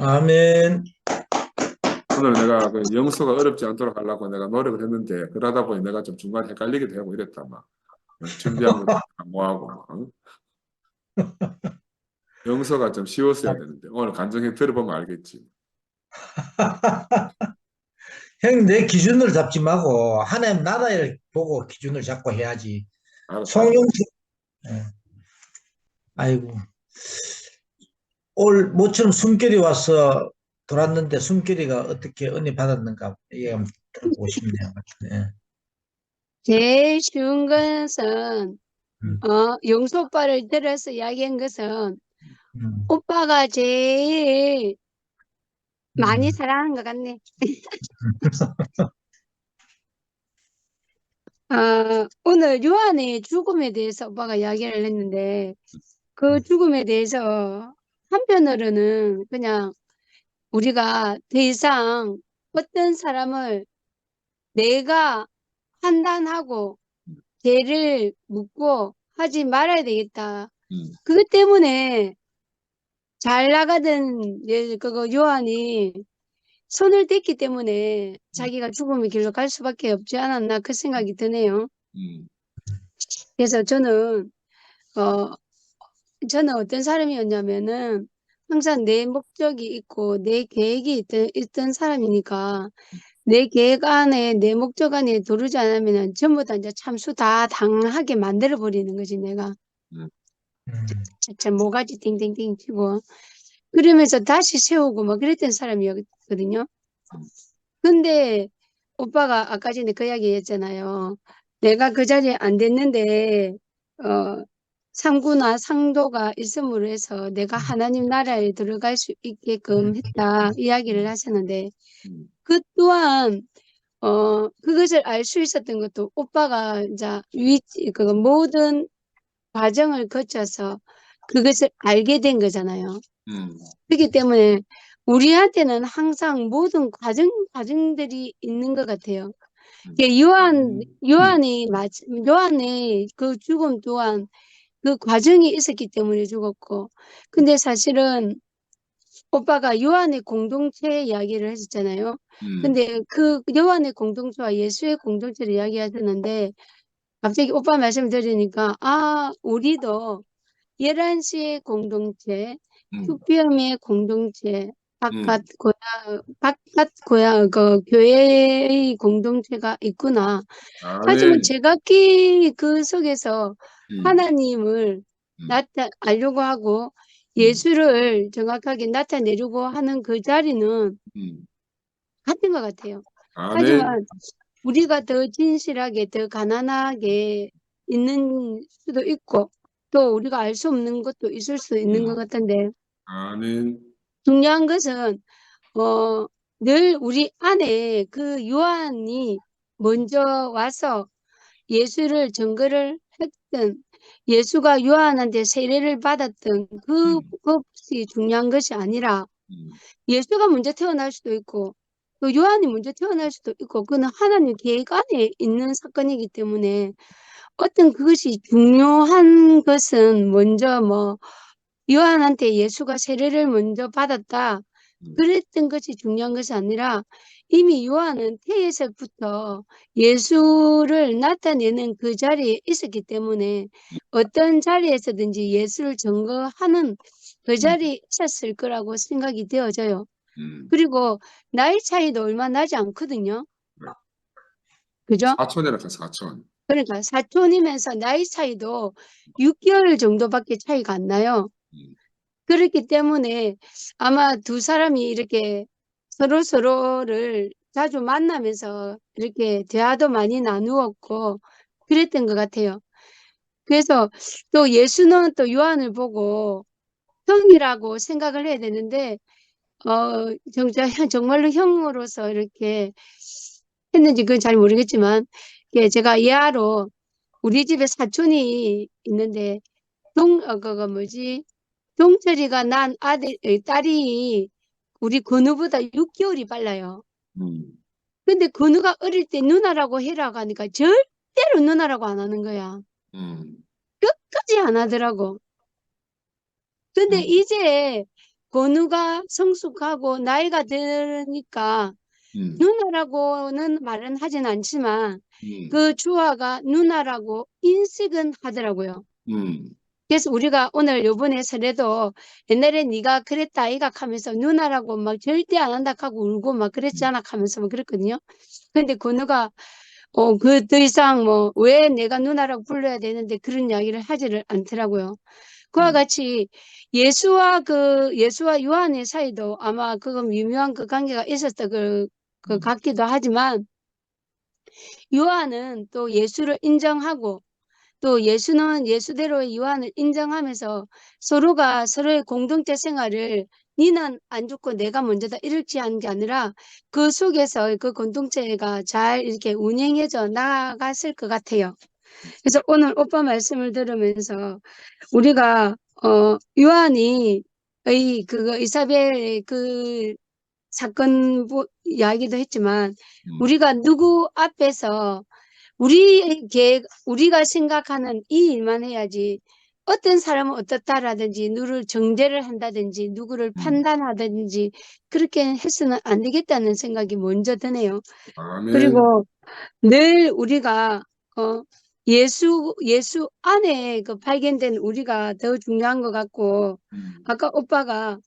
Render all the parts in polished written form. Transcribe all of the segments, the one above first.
아멘. 오늘 내가 그 영수가 어렵지 않도록 하려고 내가 노력을 했는데 그러다 보니 내가 좀 중간에 헷갈리기도 하고 이랬다 막 준비한 것도 다 뭐하고 막 영수가 좀 쉬웠어야 되는데 오늘 간증해 들어보면 알겠지. 형, 내 기준을 잡지 말고 하나님 나라를 보고 기준을 잡고 해야지. 알았어, 알았어. 송영수, 예. 아이고, 올 모처럼 숨결이 와서 돌았는데 숨결이가 어떻게 은혜 받았는가 이게 한번 들어보고 싶네요. 예. 제일 쉬운 것은, 음, 영수 오빠를 들어서 이야기한 것은, 음, 오빠가 제일 많이 음, 사랑하는 것 같네. 오늘 요한의 죽음에 대해서 오빠가 이야기를 했는데, 그 죽음에 대해서 한편으로는 그냥 우리가 더 이상 어떤 사람을 내가 판단하고 죄를 묻고 하지 말아야 되겠다. 음, 그것 때문에 잘 나가던 그거 요한이 손을 댔기 때문에 음, 자기가 죽음의 길로 갈 수밖에 없지 않았나 그 생각이 드네요. 음, 그래서 어, 저는 어떤 사람이었냐면은 항상 내 목적이 있고 내 계획이 있던 사람이니까 내 계획 안에 내 목적 안에 도르지 않으면은 전부 다 이제 참수 다 당하게 만들어 버리는 거지 내가. 음, 음, 진짜 모가지 띵띵띵 치고 그러면서 다시 세우고 막 그랬던 사람이었거든요. 음. 근데 오빠가 아까 전에 그 이야기 했잖아요. 내가 그 자리에 안 됐는데 상구나 상도가 있음으로 해서 내가 하나님 나라에 들어갈 수 있게끔 했다 이야기를 하셨는데 음. 그 또한 그것을 알 수 있었던 것도 오빠가 이제 그 모든 과정을 거쳐서 그것을 알게 된 거잖아요. 음, 그렇기 때문에 우리한테는 항상 모든 과정들이 있는 것 같아요. 음, 이게 요한의 그 죽음 또한 그 과정이 있었기 때문에 죽었고, 근데 사실은 오빠가 요한의 공동체 이야기를 했었잖아요. 음, 근데 그 요한의 공동체와 예수의 공동체를 이야기하셨는데, 갑자기 오빠 말씀 들으니까, 우리도 11시의 공동체, 음, 투표함의 공동체, 음. 바깥 고향, 그 교회의 공동체가 있구나. 하지만 아멘. 제각기 그 속에서 음, 하나님을 음, 알려고 하고 음, 예수를 정확하게 나타내려고 하는 그 자리는 음. 같은 것 같아요. 아멘. 하지만 우리가 더 진실하게, 더 가난하게 있는 수도 있고, 또 우리가 알 수 없는 것도 있을 수 있는 것 음, 같은데, 아멘. 중요한 것은, 어, 늘 우리 안에 그 요한이 먼저 와서 예수를 증거를 했던, 예수가 요한한테 세례를 받았던 음, 그것이 중요한 것이 아니라, 음, 예수가 먼저 태어날 수도 있고, 또 요한이 먼저 태어날 수도 있고, 그는 하나님 계획 안에 있는 사건이기 때문에, 어떤 그것이 중요한 것은 먼저 요한한테 예수가 세례를 먼저 받았다. 음, 그랬던 것이 중요한 것이 아니라 이미 요한은 태에서부터 예수를 나타내는 그 자리에 있었기 때문에 어떤 자리에서든지 예수를 증거하는 그 음, 자리에 있었을 거라고 생각이 되어져요. 음. 그리고 나이 차이도 얼마 나지 않거든요. 그죠? 사촌이라서 사촌. 그러니까 사촌이면서 나이 차이도 6개월 정도밖에 차이가 안 나요. 음, 그렇기 때문에 아마 두 사람이 이렇게 서로를 자주 만나면서 이렇게 대화도 많이 나누었고 그랬던 것 같아요. 그래서 또 예수는 또 요한을 보고 형이라고 생각을 해야 되는데, 정말로 형으로서 이렇게 했는지 그건 잘 모르겠지만, 제가 예하로 우리 집에 사촌이 있는데, 그거 뭐지? 동철이가 난 딸이 우리 건우보다 6개월이 빨라요. 음, 근데 건우가 어릴 때 누나라고 해라고 하니까 절대로 누나라고 안 하는 거야. 음, 끝까지 안 하더라고. 근데 음, 이제 건우가 성숙하고 나이가 드니까 누나라고는 말은 하진 않지만 그 주아가 누나라고 인식은 하더라고요. 그래서 우리가 오늘 요번에 설에도 옛날에 네가 그랬다 아이가 하면서 누나라고 막 절대 안 한다 하고 울고 막 그랬잖아 하면서 막 그랬거든요. 근데 건우가 그 더 이상 뭐 왜 내가 누나라고 불러야 되는데 그런 이야기를 하지를 않더라고요. 그와 같이 예수와 요한의 사이도 아마 그거 미묘한 그 관계가 있었던 그 같기도 하지만 요한은 또 예수를 인정하고 또 예수는 예수대로의 요한을 인정하면서 서로가 서로의 공동체 생활을 니는 안 죽고 내가 먼저다 이렇게 하는 게 아니라 그 속에서 그 공동체가 잘 이렇게 운행해져 나갔을 것 같아요. 그래서 오늘 오빠 말씀을 들으면서 우리가 요한이 그거 이사벨의 그 사건 이야기도 했지만 우리가 누구 앞에서 우리가 생각하는 이 일만 해야지 어떤 사람은 어떻다라든지 누구를 정죄를 한다든지 누구를 판단하든지 그렇게 해서는 안 되겠다는 생각이 먼저 드네요. 아멘. 그리고 늘 우리가 예수 안에 그 발견된 우리가 더 중요한 것 같고 아까 오빠가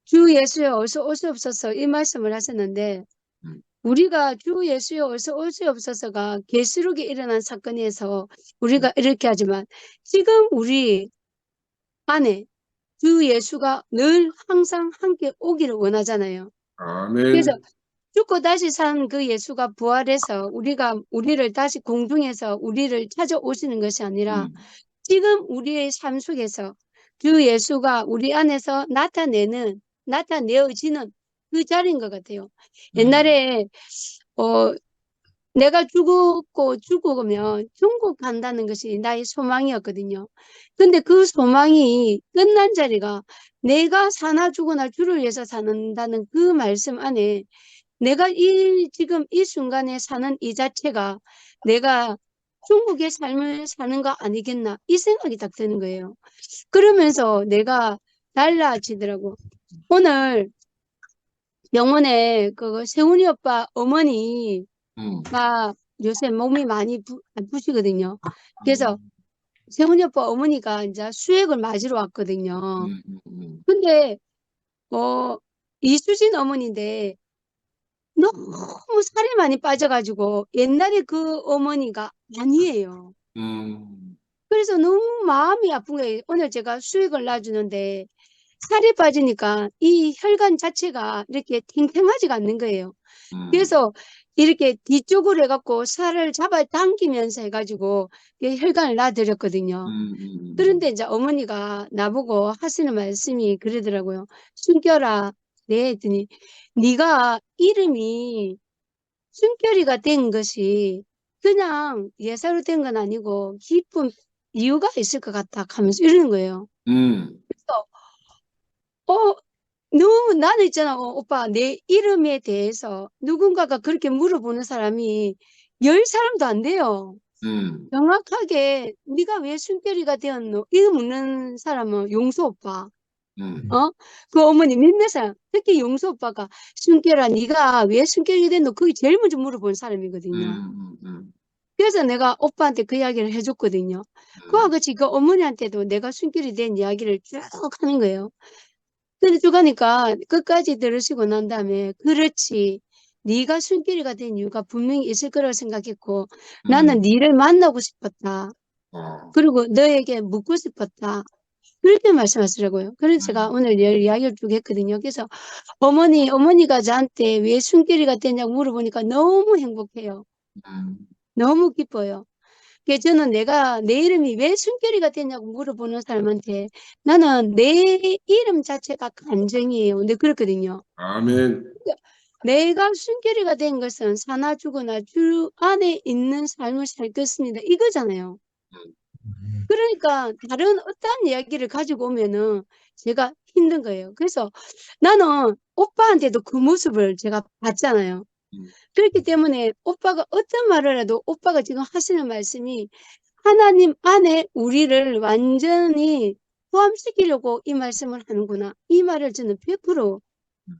주 예수여 어서 오시옵소서 이 말씀을 하셨는데 우리가 주 예수여 어서 오시옵소서가 계시록에 일어난 사건에서 우리가 이렇게 하지만 지금 우리 안에 주 예수가 늘 항상 함께 오기를 원하잖아요. 그래서 아멘. 죽고 다시 산 그 예수가 부활해서 우리를 다시 공중에서 우리를 찾아오시는 것이 아니라 지금 우리의 삶 속에서 주 예수가 우리 안에서 나타내어지는 그 자리인 것 같아요. 옛날에 내가 죽으면 천국 간다는 것이 나의 소망이었거든요. 근데 그 소망이 끝난 자리가 내가 사나 죽으나 주를 위해서 사는다는 그 말씀 안에 내가 지금 이 순간에 사는 이 자체가 내가 중국의 삶을 사는 거 아니겠나 이 생각이 딱 드는 거예요. 그러면서 내가 달라지더라고. 오늘 병원에 그 세훈이 오빠 어머니 막 요새 몸이 많이 아프시거든요. 그래서 세훈이 오빠 어머니가 이제 수액을 맞으러 왔거든요. 근데 이수진 어머니인데 너무 살이 많이 빠져가지고 옛날에 그 어머니가 아니에요. 그래서 너무 마음이 아픈 거예요. 오늘 제가 수액을 놔주는데 살이 빠지니까 이 혈관 자체가 이렇게 탱탱하지가 않는 거예요. 그래서 이렇게 뒤쪽으로 해갖고 살을 잡아 당기면서 해가지고 혈관을 놔드렸거든요. 그런데 이제 어머니가 나보고 하시는 말씀이 그러더라고요. 숨겨라. 네, 했더니 네가 이름이 숨결이가 된 것이 그냥 예사로 된 건 아니고 깊은 이유가 있을 것 같다 하면서 이러는 거예요. 그래서 너무 나는 있잖아 오빠 내 이름에 대해서 누군가가 그렇게 물어보는 사람이 10사람도 안 돼요. 정확하게 네가 왜 숨결이가 되었노? 이거 묻는 사람은 용수 오빠. 그 어머니 몇몇 사람 특히 용수 오빠가 숨결아 네가 왜 숨결이 됐노? 그게 제일 먼저 물어본 사람이거든요. 그래서 내가 오빠한테 그 이야기를 해줬거든요. 그와 같이 그 어머니한테도 내가 숨결이 된 이야기를 쭉 하는 거예요. 근데 쭉 하니까 끝까지 들으시고 난 다음에 그렇지 네가 숨결이가 된 이유가 분명히 있을 거라고 생각했고 나는 네를 만나고 싶었다. 그리고 너에게 묻고 싶었다. 그렇게 말씀하시더라고요. 그래서 제가 오늘 이야기를 쭉 했거든요. 그래서 어머니가 저한테 왜 숨결이가 됐냐고 물어보니까 너무 행복해요. 너무 기뻐요. 그래서 저는 내 이름이 왜 숨결이가 됐냐고 물어보는 사람한테 나는 내 이름 자체가 간증이에요. 근데 그렇거든요. 아멘. 내가 숨결이가 된 것은 사나 죽으나 주 안에 있는 삶을 살 것입니다. 이거잖아요. 그러니까 다른 어떤 이야기를 가지고 오면은 제가 힘든 거예요. 그래서 나는 오빠한테도 그 모습을 제가 봤잖아요. 그렇기 때문에 오빠가 어떤 말을 해도 오빠가 지금 하시는 말씀이 하나님 안에 우리를 완전히 포함시키려고 이 말씀을 하는구나. 이 말을 저는 100%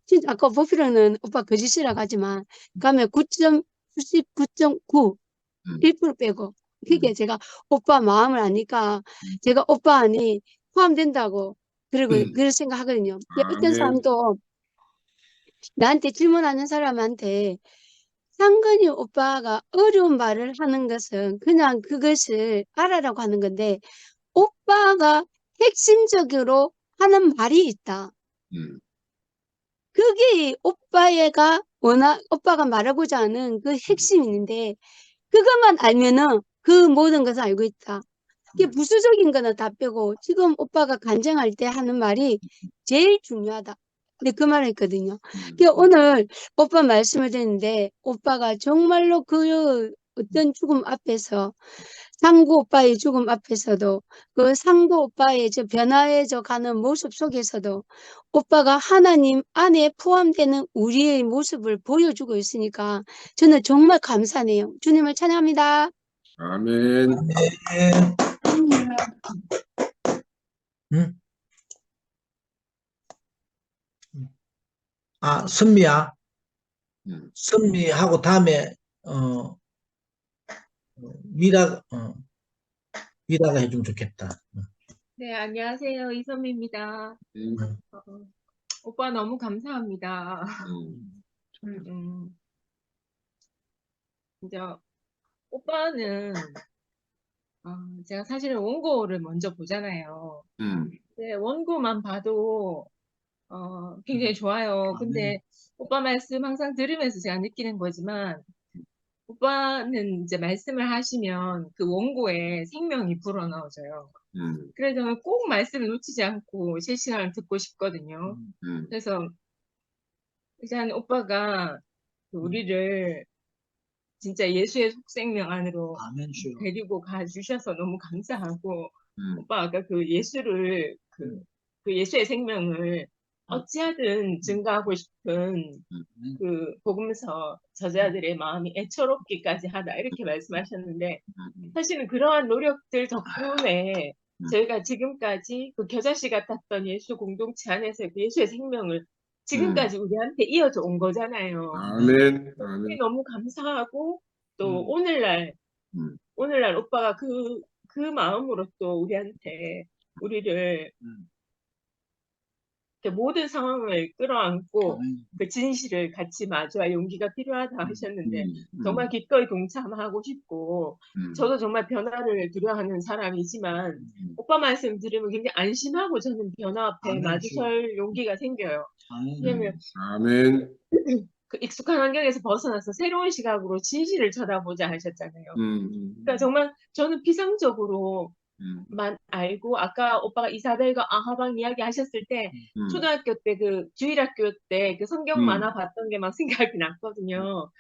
진짜 아까 보필로는 오빠 거짓이라고 하지만 가면 99.9 1% 빼고 그게 제가 오빠 마음을 아니까 제가 오빠 안에 포함된다고 그럴 생각하거든요. 어떤 아멘. 사람도 나한테 질문하는 사람한테 상근이 오빠가 어려운 말을 하는 것은 그냥 그것을 알아라고 하는 건데 오빠가 핵심적으로 하는 말이 있다. 음, 그게 오빠가 말하고자 하는 그 핵심이 있는데 그것만 알면은 그 모든 것을 알고 있다. 이게 부수적인 거는 다 빼고 지금 오빠가 간증할 때 하는 말이 제일 중요하다. 근데 그 말을 했거든요. 오늘 오빠 말씀을 듣는데 오빠가 정말로 그 어떤 죽음 앞에서 상구 오빠의 죽음 앞에서도 그 상도 오빠의 저 변화해져 가는 모습 속에서도 오빠가 하나님 안에 포함되는 우리의 모습을 보여주고 있으니까 저는 정말 감사하네요. 주님을 찬양합니다. 아멘. 예. 응? 아, 선미야. 음, 선미하고 다음에 미라 미라가 해주면 좋겠다. 네, 안녕하세요. 이선미입니다. 음, 어, 오빠 너무 감사합니다. 음, 이제 오빠는 제가 사실은 원고를 먼저 보잖아요. 음, 근데 원고만 봐도 굉장히 좋아요. 근데 오빠 말씀 항상 들으면서 제가 느끼는 거지만 오빠는 이제 말씀을 하시면 그 원고에 생명이 불어넣어져요. 그래서 저는 꼭 말씀을 놓치지 않고 실시간을 듣고 싶거든요. 그래서 일단 오빠가 우리를 진짜 예수의 속생명 안으로 아멘 주여. 데리고 가주셔서 너무 감사하고 음, 오빠 아까 그 예수를 그 예수의 생명을 어찌하든 증가하고 싶은 그 복음서 저자들의 마음이 애처롭기까지 하다 이렇게 말씀하셨는데 사실은 그러한 노력들 덕분에 저희가 지금까지 그 겨자씨 같았던 예수 공동체 안에서 그 예수의 생명을 지금까지 우리한테 이어져 온 거잖아요. 아멘. 그게 아멘. 너무 감사하고 또 음. 오늘날 오빠가 그 마음으로 또 우리를 이렇게 모든 상황을 끌어안고 그 진실을 같이 마주할 용기가 필요하다 하셨는데 정말 기꺼이 동참하고 싶고 저도 정말 변화를 두려워하는 사람이지만 오빠 말씀 들으면 굉장히 안심하고 저는 변화 앞에 아멘, 마주설 용기가 생겨요. 왜냐면 아멘. 그 익숙한 환경에서 벗어나서 새로운 시각으로 진실을 쳐다보자 하셨잖아요. 그러니까 정말 저는 피상적으로만 알고 아까 오빠가 이사벨과 아하방 이야기 하셨을 때 초등학교 때 그 주일학교 때 그 성경 만화 봤던 게 막 생각이 났거든요.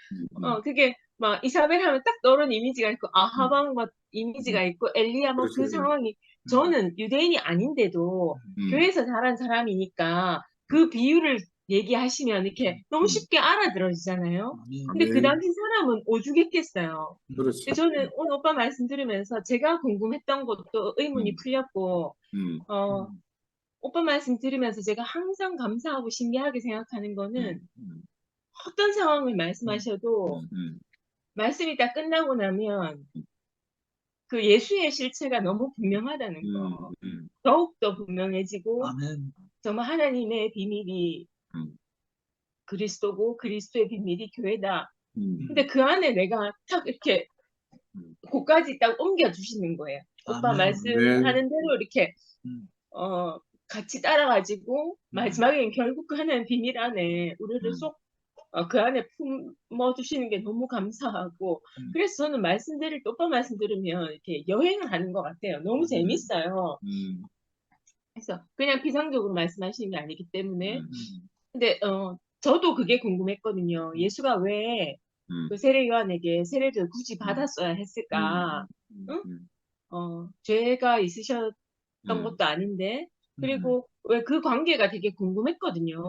그게 막 이사벨 하면 딱 떠오르는 이미지가 있고 아하방 막 이미지가 있고 엘리야 뭐 그 그렇죠. 상황이 저는 유대인이 아닌데도 교회에서 자란 사람이니까 그 비유를 얘기하시면 이렇게 너무 쉽게 알아들어지잖아요. 근데 그 아멘. 당시 사람은 오죽했겠어요. 그렇죠. 근데 저는 오늘 오빠 말씀 들으면서 제가 궁금했던 것도 의문이 풀렸고, 오빠 말씀 들으면서 제가 항상 감사하고 신기하게 생각하는 거는 어떤 상황을 말씀하셔도 말씀이 다 끝나고 나면 그 예수의 실체가 너무 분명하다는 거. 더욱더 분명해지고 아멘. 정말 하나님의 비밀이 그리스도고 그리스도의 비밀이 교회다. 근데 그 안에 내가 딱 이렇게 그까지 딱 옮겨주시는 거예요. 오빠 아멘. 말씀하는 대로 이렇게 같이 따라가지고 마지막에는 결국 그 하나님 비밀 안에 우리를 쏙 그 안에 품어주시는 게 너무 감사하고 그래서 저는 말씀드릴 때 오빠 말씀 들으면 이렇게 여행을 하는 것 같아요. 너무 재밌어요. 그래서 그냥 피상적으로 말씀하시는 게 아니기 때문에 근데 저도 그게 궁금했거든요. 예수가 왜 그 세례 요한에게 세례를 굳이 받았어야 했을까? 응? 죄가 있으셨던 것도 아닌데 그리고 왜 그 관계가 되게 궁금했거든요.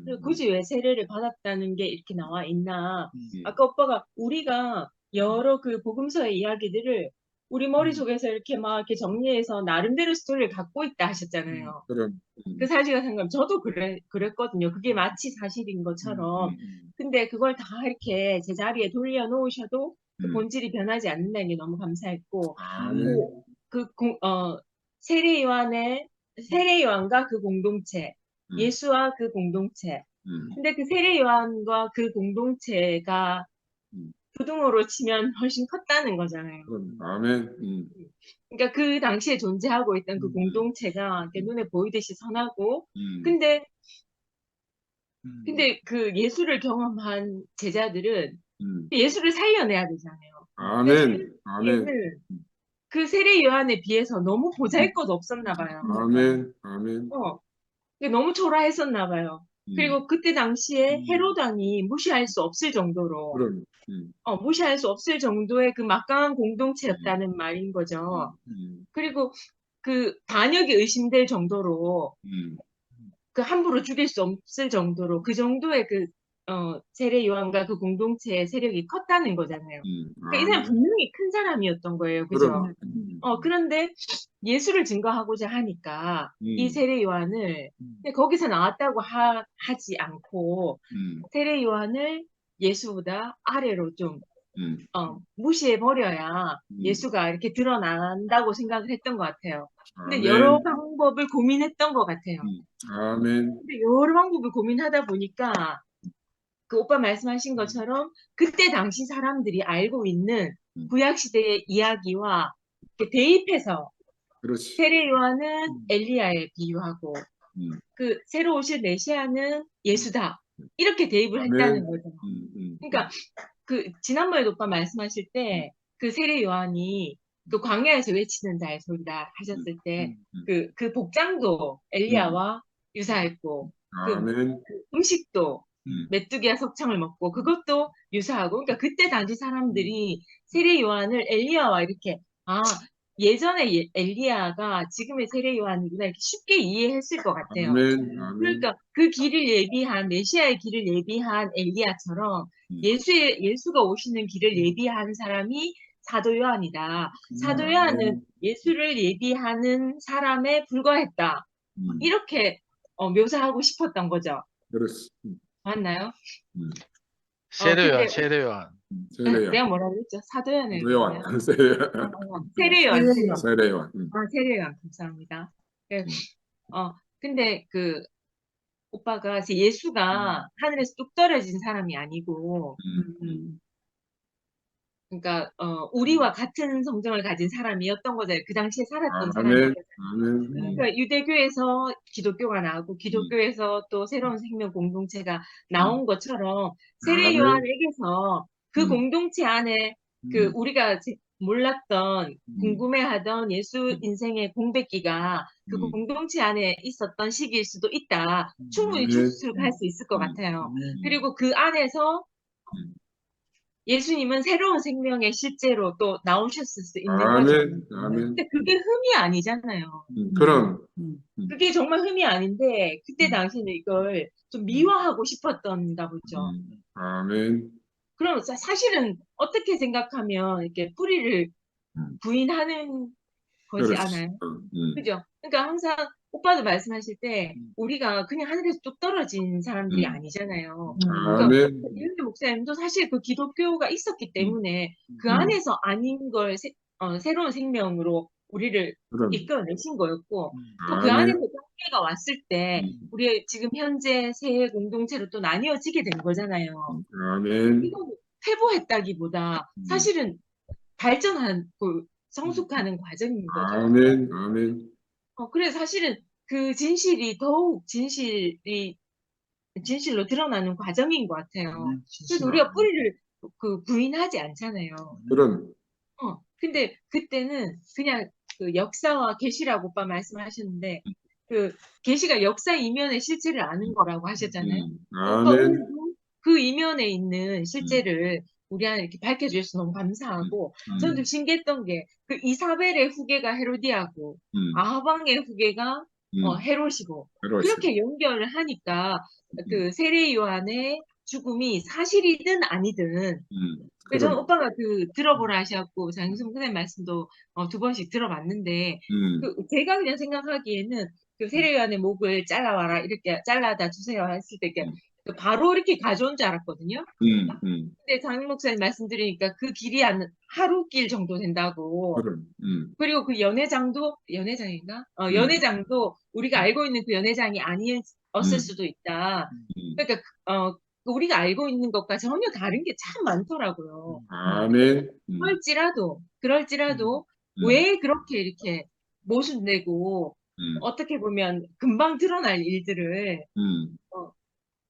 그리고 굳이 왜 세례를 받았다는 게 이렇게 나와 있나? 아까 오빠가 우리가 여러 그 복음서의 이야기들을 우리 머릿속에서 이렇게 막 이렇게 정리해서 나름대로 스토리를 갖고 있다 하셨잖아요. 그럼, 그 사실과 상관, 저도 그랬거든요. 그게 마치 사실인 것처럼. 근데 그걸 다 이렇게 제자리에 돌려놓으셔도 그 본질이 변하지 않는다는 게 너무 감사했고, 아멘. 세례 요한과 그 공동체, 음. 예수와 그 공동체. 음. 근데 그 세례 요한과 그 공동체가 음. 부등호로 치면 훨씬 컸다는 거잖아요. 그럼, 아멘. 그러니까 그 당시에 존재하고 있던 그 공동체가 이렇게 눈에 보이듯이 선하고, 음. 근데 그 예수를 경험한 제자들은 예수를 살려내야 되잖아요. 아멘. 아멘. 얘는 그 세례 요한에 비해서 너무 보잘것 없었나 봐요. 아멘. 아멘. 이게 너무 초라했었나 봐요. 그리고 그때 당시에 헤롯 왕이 무시할 수 없을 정도로 그럼, 무시할 수 없을 정도의 그 막강한 공동체였다는 말인 거죠. 그리고 그 반역이 의심될 정도로 그 함부로 죽일 수 없을 정도로 그 정도의 그 세례 요한과 그 공동체의 세력이 컸다는 거잖아요. 그러니까 이 사람 아멘. 분명히 큰 사람이었던 거예요. 그죠? 그럼, 그런데 예수를 증거하고자 하니까 이 세례 요한을 근데 거기서 나왔다고 하지 않고 세례 요한을 예수보다 아래로 좀 무시해 버려야 예수가 이렇게 드러난다고 생각을 했던 것 같아요. 근데 아멘. 여러 방법을 고민했던 것 같아요. 아멘. 근데 여러 방법을 고민하다 보니까 그 오빠 말씀하신 것처럼 그때 당시 사람들이 알고 있는 구약 시대의 이야기와 이렇게 대입해서 그렇지. 세례 요한은 엘리야에 비유하고 그 새로 오실 메시아는 예수다 이렇게 대입을 아멘. 했다는 거죠. 그러니까 그 지난번에 오빠 말씀하실 때 그 세례 요한이 그 광야에서 외치는 자의 소리다 하셨을 때 그 복장도 엘리야와 유사했고 그 아멘. 음식도 메뚜기와 석청을 먹고 그것도 유사하고 그러니까 그때 당시 사람들이 세례 요한을 엘리야와 이렇게 예전에 엘리야가 지금의 세례 요한이구나 이렇게 쉽게 이해했을 것 같아요. 아멘. 아멘. 그러니까 그 길을 예비한 메시아의 길을 예비한 엘리야처럼 예수가 오시는 길을 예비한 사람이 사도 요한이다. 사도 요한은 예수를 예비하는 사람에 불과했다. 이렇게 묘사하고 싶었던 거죠. 그렇지. 맞나요? 세례요한, 근데 세례요한. 세례요한. 내가 뭐라 그랬죠? 사도 요한을 요한. 세례요한. 세례 요한. 세례요한. 세례 요한 감사합니다. 근데 그 오빠가 예수가 하늘에서 뚝 떨어진 사람이 아니고 그러니까 우리와 같은 성정을 가진 사람이었던 거잖아요. 그 당시에 살았던 사람이었잖아요. 아멘. 그러니까 유대교에서 기독교가 나오고 기독교에서 또 새로운 생명 공동체가 나온 것처럼 세례 아멘. 요한에게서 그 공동체 안에 그 우리가 몰랐던 궁금해하던 예수 인생의 공백기가 그 공동체 안에 있었던 시기일 수도 있다. 충분히 추측할 수 있을 것 같아요. 그리고 그 안에서 예수님은 새로운 생명의 실제로 또 나오셨을 수 있는 거죠. 아멘. 아멘. 근데 그게 흠이 아니잖아요. 그럼. 그게 정말 흠이 아닌데 그때 당시에는 이걸 좀 미화하고 싶었던가 보죠. 아멘. 그럼 사실은 어떻게 생각하면 이렇게 뿌리를 부인하는 거지 그렇지. 않아요? 그죠? 그러니까 항상 오빠도 말씀하실 때 우리가 그냥 하늘에서 뚝 떨어진 사람들이 아니잖아요. 그러니까 아멘. 이은혜 목사님도 사실 그 기독교가 있었기 때문에 그 안에서 아닌 걸 새로운 생명으로 우리를 그럼. 이끌어내신 거였고 또 그 아멘. 안에서 단계가 왔을 때 우리 지금 현재 새 공동체로 또 나뉘어지게 된 거잖아요. 아멘. 이건 회복했다기보다 사실은 발전한 성숙하는 과정인 거죠. 아멘. 아멘. 그래서 사실은 그 진실이 더욱 진실로 드러나는 과정인 것 같아요. 그래서 우리가 뿌리를 부인하지 않잖아요. 그럼. 근데 그때는 그냥 그 역사와 계시라고 오빠 말씀하셨는데 그 계시가 역사 이면의 실체를 아는 거라고 하셨잖아요. 오빠 아멘. 오늘도 그 이면에 있는 실제를 우리한테 이렇게 밝혀주셔서 너무 감사하고 저는 좀 신기했던 게 그 이사벨의 후계가 헤로디아고 아하방의 후계가 헤롯이고 그렇지. 그렇게 연결을 하니까 그 세례 요한의 죽음이 사실이든 아니든. 그 저는 그럼, 오빠가 그 들어보라 하셨고 장윤성 선생님 말씀도 2번씩 들어봤는데 그 제가 그냥 생각하기에는 그 세례요한의 목을 잘라와라 이렇게 잘라다 주세요 했을 때 이렇게 그 바로 이렇게 가져온 줄 알았거든요. 근데 장윤 목사님 말씀드리니까 그 길이 한 하루 길 정도 된다고. 그럼, 그리고 그 연회장도 연회장인가? 연회장도 우리가 알고 있는 그 연회장이 아니었을 수도 있다. 그러니까 우리가 알고 있는 것과 전혀 다른 게 참 많더라고요. 아멘, 그럴지라도 왜 그렇게 이렇게 모순되고 어떻게 보면 금방 드러날 일들을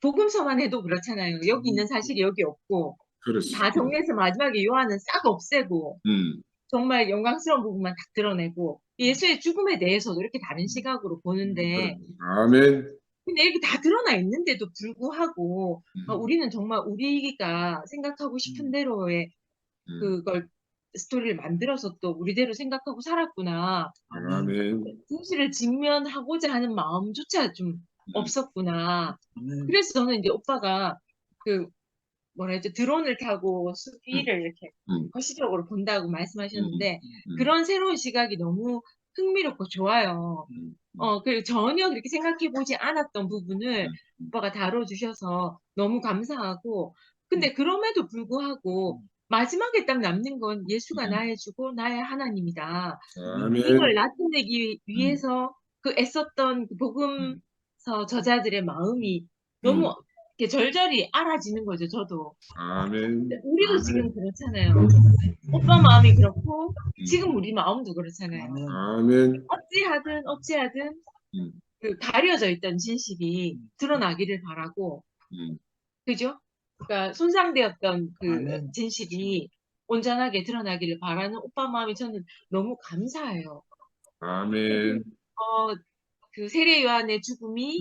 복음서만 해도 그렇잖아요. 여기 있는 사실이 여기 없고 그렇지. 다 정리해서 마지막에 요한은 싹 없애고 정말 영광스러운 부분만 딱 드러내고 예수의 죽음에 대해서도 이렇게 다른 시각으로 보는데 아멘, 근데 이렇게 다 드러나 있는데도 불구하고 우리는 정말 우리가 생각하고 싶은 대로의 그걸 스토리를 만들어서 또 우리대로 생각하고 살았구나. 아멘, 진실을 직면하고자 하는 마음조차 좀 없었구나. 아멘. 그래서 저는 이제 오빠가 그 뭐라 해야지 드론을 타고 숲 위를 이렇게 거시적으로 본다고 말씀하셨는데 그런 새로운 시각이 너무 흥미롭고 좋아요. 그리고 전혀 그렇게 생각해 보지 않았던 부분을 오빠가 다뤄주셔서 너무 감사하고 근데 그럼에도 불구하고 마지막에 딱 남는 건 예수가 나의 주고 나의 하나님이다. 아멘, 이걸 나타내기 위해서 그 애썼던 그 복음서 저자들의 마음이 너무 이렇게 절절히 알아지는 거죠, 저도. 아멘, 우리도 지금 그렇잖아요. 오빠 마음이 그렇고, 지금 우리 마음도 그렇잖아요. 아멘. 아멘, 어찌하든, 그 가려져 있던 진실이 드러나기를 바라고, 그죠? 그러니까 손상되었던 그 아멘. 진실이 온전하게 드러나기를 바라는 오빠 마음이 저는 너무 감사해요. 아멘, 그 세례 요한의 죽음이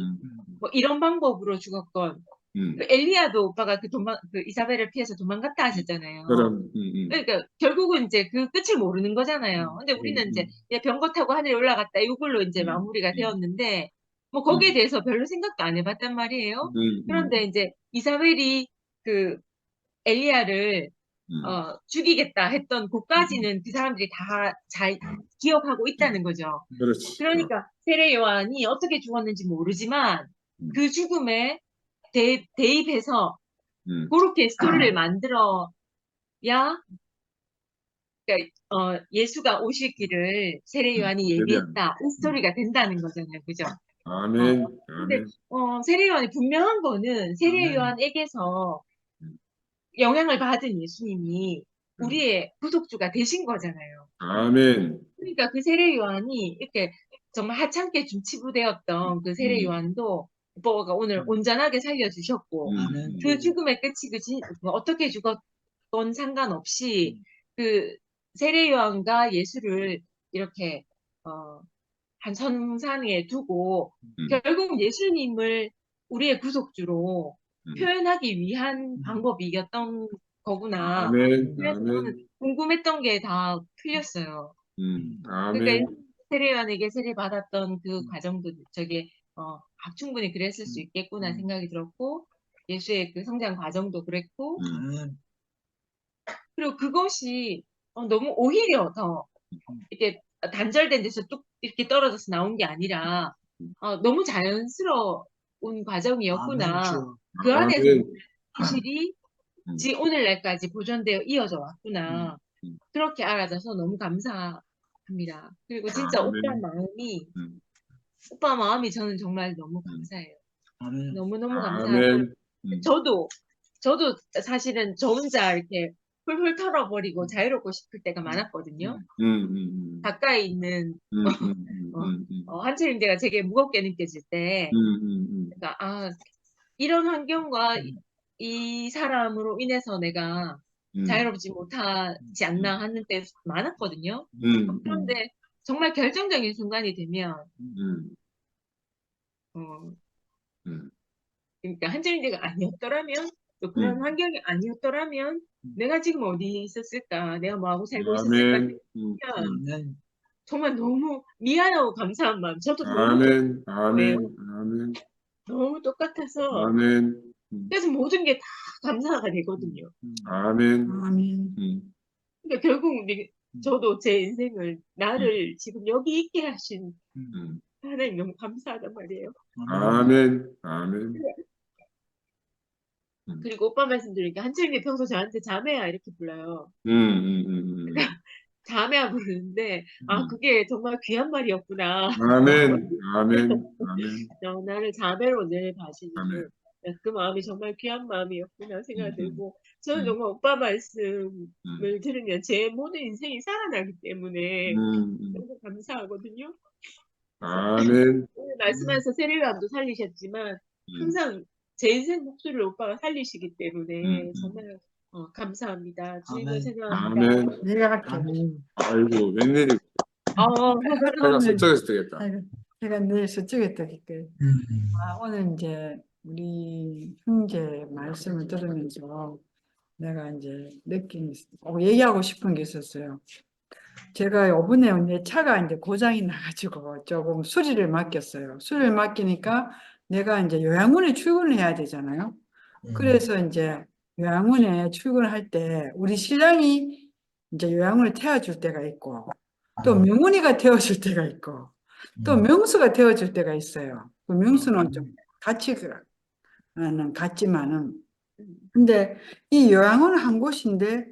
뭐 이런 방법으로 죽었건, 그 엘리야도 오빠가 그 이사벨을 피해서 도망갔다 하셨잖아요. 그럼, 그러니까 결국은 이제 그 끝을 모르는 거잖아요. 근데 우리는 이제 그냥 병거 타고 하늘에 올라갔다 이걸로 이제 마무리가 되었는데 뭐 거기에 대해서 별로 생각도 안 해봤단 말이에요. 그런데 이제 이사벨이 그 엘리야를 죽이겠다 했던 곳까지는 그 사람들이 다 잘 기억하고 있다는 거죠. 그렇지. 그러니까 세례 요한이 어떻게 죽었는지 모르지만 그 죽음에 대입해서 그렇게 스토리를 만들어야 그러니까 예수가 오실 길을 세례 요한이 예비했다 이 스토리가 된다는 거잖아요, 그죠? 아멘, 근데 아멘, 세례 요한이 분명한 거는 세례 요한에게서 영향을 받은 예수님이 우리의 구속주가 되신 거잖아요. 아멘, 그러니까 그 세례 요한이 이렇게 정말 하찮게 좀 치부되었던 그 세례 요한도 오빠가 오늘 온전하게 살려주셨고 아멘. 그 죽음의 끝이 어떻게 죽었건 상관없이 그 세례 요한과 예수를 이렇게 한 선상에 두고 결국 예수님을 우리의 구속주로 표현하기 위한 방법이었던 거구나. 아멘, 그래서 저는 궁금했던 게 다 풀렸어요. 그러니까 아멘, 세례 요한에게 세례 받았던 그 과정도 저게 충분히 그랬을 수 있겠구나 생각이 들었고 예수의 그 성장 과정도 그랬고 아멘. 그리고 그것이 너무 오히려 더 이렇게 단절된 데서 뚝 이렇게 떨어져서 나온 게 아니라 너무 자연스러운 과정이었구나. 아멘. 그 안에서 아멘, 사실이 오늘날까지 보존되어 이어져 왔구나. 그렇게 알아져서 너무 감사합니다. 그리고 진짜 아멘. 오빠 마음이 저는 정말 너무 감사해요. 아멘. 너무너무 감사하고 아멘, 저도 사실은 저 혼자 이렇게 훌훌 털어버리고 자유롭고 싶을 때가 많았거든요. 가까이 있는 한철임대가 되게 무겁게 느껴질 때 그러니까 이런 환경과 이 사람으로 인해서 내가 자유롭지 못하지 않나 하는 때 많았거든요. 그런데 정말 결정적인 순간이 되면 그러니까 한철임대가 아니었더라면 또 그런 환경이 아니었더라면 내가 지금 어디 있었을까 내가 뭐하고 살고 있었을까 아멘, 아멘. 정말 너무 미안하고 감사한 마음 저도 너무 아멘, 거예요. 아멘, 아멘, 너무 똑같아서 아멘, 그래서 모든 게 다 감사가 되거든요. 아멘. 아멘. 그러니까 결국 저도 제 인생을 나를 지금 여기 있게 하신 하나님 너무 감사하단 말이에요. 아멘. 아멘. 그리고 오빠 말씀드리니까 한철이 평소 저한테 자매야 이렇게 불러요. 자매야 부르는데 그게 정말 귀한 말이었구나. 아멘. 아멘. 아멘. 나를 자매로 늘 봐주시고 아멘. 그 마음이 정말 귀한 마음이었구나 생각이 들고 저는 정말 오빠 말씀을 들으면 제 모든 인생이 살아나기 때문에 너무 감사하거든요. 아멘. 오늘 말씀하셔서 세례요한도 살리셨지만 항상 제 인생 목소리를 오빠가 살리시기 때문에 정말 감사합니다. 주님을 아멘. 생각합니다. 아멘. 내가 할게. 아이고, 웬일이고. 내가 서쪽에서 되겠다. 아이고, 제가 내일 저쪽에 떠길게. 오늘 이제 우리 형제 말씀을 들으면서 내가 이제 얘기하고 싶은 게 있었어요. 제가 이번에 내 차가 이제 고장이 나가지고 조금 수리를 맡겼어요. 수리를 맡기니까 내가 이제 요양원에 출근을 해야 되잖아요. 그래서 이제 요양원에 출근할 때 우리 신랑이 이제 요양원을 태워줄 때가 있고 또 명훈이가 태워줄 때가 있고 또 명수가 태워줄 때가 있어요. 그 명수는 좀 같지만은 근데 이 요양원 한 곳인데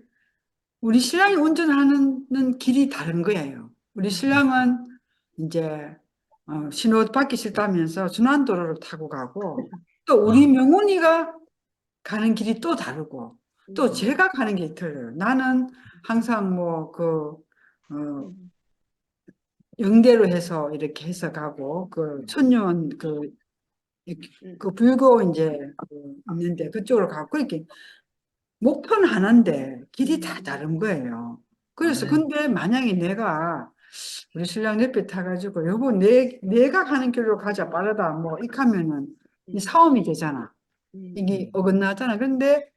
우리 신랑이 운전하는 길이 다른 거예요. 우리 신랑은 이제 신호 받기 싫다면서 순환도로를 타고 가고 또 우리 명훈이가 가는 길이 또 다르고 또 제가 가는 게 틀려요. 나는 항상 영대로 해서 이렇게 해서 가고 그 천년 그 불교 이제 있는데 그쪽으로 가고 이렇게 목표는 하나인데 길이 다 다른 거예요. 그래서 근데 만약에 내가 우리 신랑 옆에 타가지고 여보 내가 가는 길로 가자 빠르다 뭐 이렇게 하면은 이 싸움이 되잖아. 이게 어긋나잖아. 근데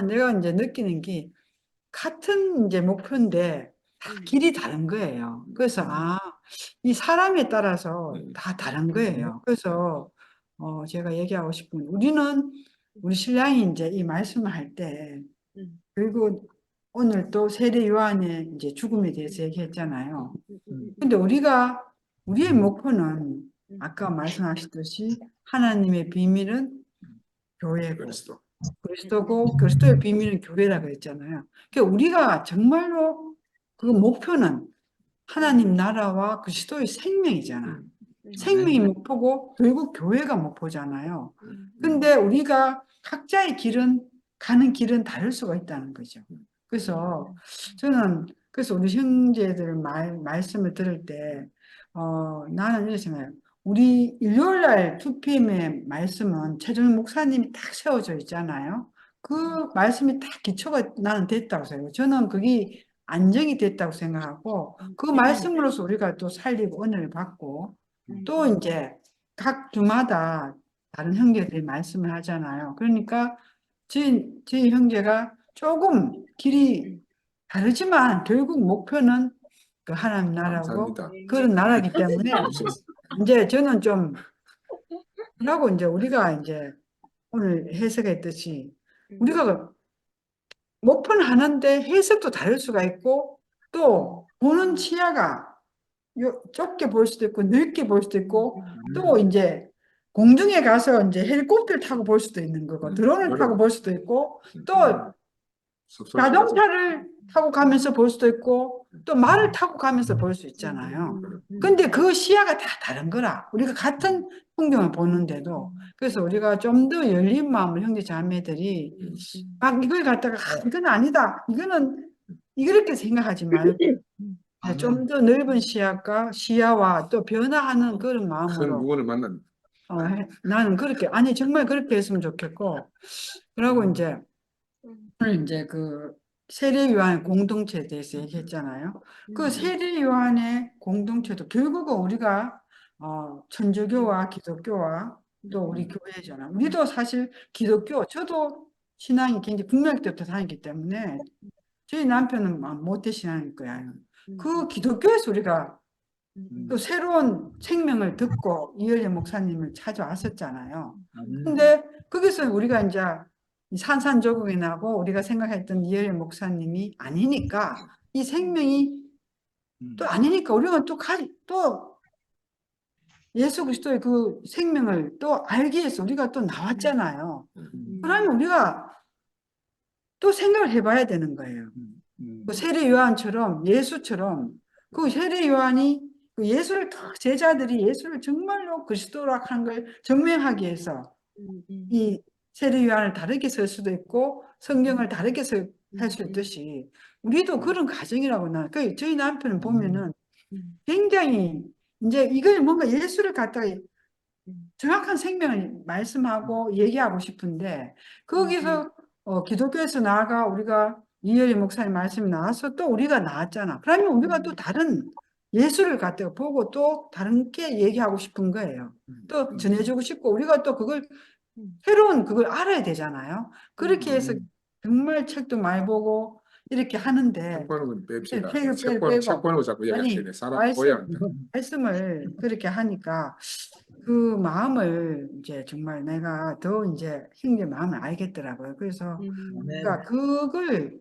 내가 이제 느끼는 게 같은 이제 목표인데 다 길이 다른 거예요. 그래서 이 사람에 따라서 다 다른 거예요. 그래서 제가 얘기하고 싶은 우리 신랑이 이제 이 말씀을 할 때 그리고 오늘 또 세례 요한의 이제 죽음에 대해서 얘기했잖아요. 근데 우리의 목표는 아까 말씀하셨듯이 하나님의 비밀은 교회고 그리스도고 그리스도의 비밀은 교회라고 했잖아요. 그러니까 우리가 정말로 그 목표는 하나님 나라와 그리스도의 생명이잖아. 생명이 목표고 결국 교회가 목표잖아요. 근데 우리가 각자의 가는 길은 다를 수가 있다는 거죠. 그래서 저는 우리 형제들 말씀을 들을 때 나는 이렇게 생각해요. 우리 일요일날 2PM의 말씀은 최종 목사님이 딱 세워져 있잖아요. 그 말씀이 딱 기초가 나는 됐다고 생각해요. 저는 그게 안정이 됐다고 생각하고 그 말씀으로서 우리가 또 살리고 은혜를 받고 또 이제 각 주마다 다른 형제들이 말씀을 하잖아요. 그러니까 저희 형제가 조금 길이 다르지만 결국 목표는 그 하나님 나라고 감사합니다. 그런 나라이기 때문에 이제 저는 좀 하고 이제 우리가 이제 오늘 해석했듯이 우리가 목표는 하나인데 해석도 다를 수가 있고 또 보는 시야가 좁게 볼 수도 있고 넓게 볼 수도 있고 또 이제 공중에 가서 이제 헬리콥터를 타고 볼 수도 있는 거고 드론을 타고 볼 수도 있고 또 자동차를 타고 가면서 볼 수도 있고 또 말을 타고 가면서 볼 수 있잖아요. 근데 그 시야가 다 다른 거라. 우리가 같은 풍경을 보는데도 그래서 우리가 좀 더 열린 마음으로 형제 자매들이 막 이걸 갖다가 이건 아니다. 이렇게 생각하지 말고 좀 더 넓은 시야와 또 변화하는 그런 큰 마음으로 무언을 만납니다. 나는 그렇게 정말 그렇게 했으면 좋겠고 그러고 이제 오늘 이제 그 세례 요한 공동체에 대해서 얘기했잖아요. 그 세례 요한의 공동체도 결국은 우리가 천주교와 기독교와 또 우리 교회잖아. 우리도 사실 저도 신앙이 굉장히 국민학교 때부터 다녔기 때문에 저희 남편은 모태 신앙일 거야. 그 기독교에서 우리가 또 새로운 생명을 듣고 이열의 목사님을 찾아왔었잖아요. 근데 거기서 우리가 이제 산산조각이 나고 우리가 생각했던 이혜리 목사님이 아니니까 이 생명이 또 아니니까 우리가 또 예수 그리스도의 그 생명을 또 알기 위해서 우리가 또 나왔잖아요. 그러면 우리가 또 생각을 해봐야 되는 거예요. 그 세례 요한처럼 예수처럼 그 세례 요한이 그 예수를 제자들이 예수를 정말로 그리스도라 하는 걸 증명하기 위해서 이 세례 요한을 다르게 쓸 수도 있고 성경을 다르게 할 수 있듯이 우리도 그런 과정이라고 저희 남편은 보면은 굉장히 이제 이걸 뭔가 예수를 갖다가 정확한 생명을 말씀하고 얘기하고 싶은데 거기서 기독교에서 나아가 우리가 이혜리 목사님 말씀이 나와서 또 우리가 나왔잖아. 그러면 우리가 또 다른 예수를 갖다가 보고 또 다른 게 얘기하고 싶은 거예요. 또 전해주고 싶고 우리가 또 그걸 새로운 그걸 알아야 되잖아요. 그렇게 해서 정말 책도 많이 보고 이렇게 하는데 책 보는 건 뺍시다. 빼고 책 보는 거 자꾸 얘기하시네. 아니, 사람 보여한다. 말씀을 그렇게 하니까 그 마음을 이제 정말 내가 더 이제 형제 마음을 알겠더라고요. 그래서 그러니까 그걸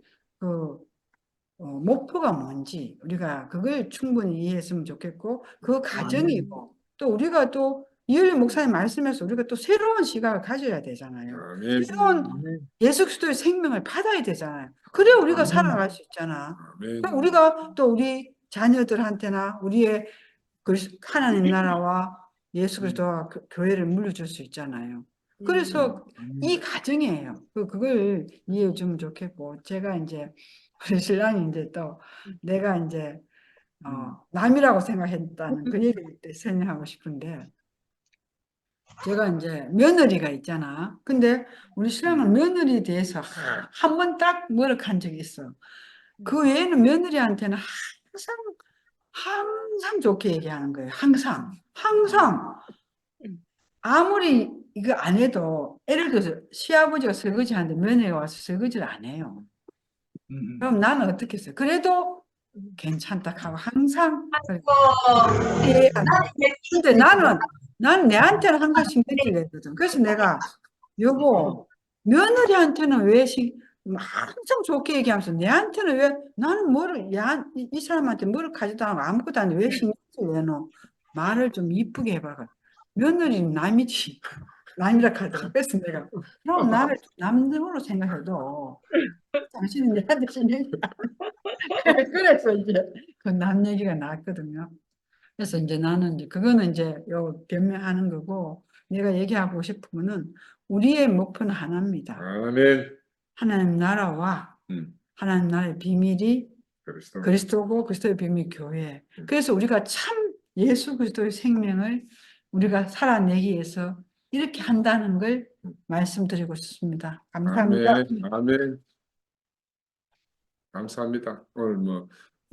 목표가 뭔지 우리가 그걸 충분히 이해했으면 좋겠고 그 과정이고 또 우리가 또 이효리 목사님 말씀에서 우리가 또 새로운 시각을 가져야 되잖아요. 아멘. 새로운 예수 그리스도의 생명을 받아야 되잖아요. 그래 우리가 살아갈 수 있잖아. 아멘. 그럼 우리가 또 우리 자녀들한테나 우리의 하나님 나라와 예수 그리스도와 교회를 물려줄 수 있잖아요. 그래서 이 과정이에요. 그걸 이해해 주면 좋겠고 제가 이제 우리 신랑이 이제 또 내가 이제 남이라고 생각했다는 그 얘기를 때 설명하고 싶은데 제가 이제 며느리가 있잖아. 근데 우리 신랑은 며느리에 대해서 한 번 딱 뭐라 한 적이 있어. 그 외에는 며느리한테는 항상 좋게 얘기하는 거예요. 항상 아무리 이거 안 해도 예를 들어서 시아버지가 설거지 하는데 며느리가 와서 설거지를 안 해요. 그럼 나는 어떻게 했어요? 그래도 괜찮다 하고 항상 근데 나는 내한테는 항상 신경질 내거든. 그래서 내가 여보 며느리한테는 왜 항상 좋게 얘기하면서 내한테는 왜 나는 뭐를 이 사람한테 뭐를 가지도 않고 아무것도 안 해 왜 신경질 내노? 말을 좀 이쁘게 해봐. 며느리는 남이지. 남이라 하더라. 그래서 내가 그럼 나를 남으로 생각해도 당신은 내한테 신경질 그래서 이제 그 남 얘기가 나왔거든요. 그래서 이제 나는 이제 그거는 이제 요 변명하는 거고 내가 얘기하고 싶은 거는 우리의 목표는 하나입니다. 아멘. 하나님 나라와 하나님 나라의 비밀이 그리스도고 그리스도의 비밀이 교회. 그래서 우리가 참 예수 그리스도의 생명을 우리가 살아내기 위해서 이렇게 한다는 걸 말씀드리고 싶습니다. 감사합니다. 아멘. 감사합니다. 오늘 뭐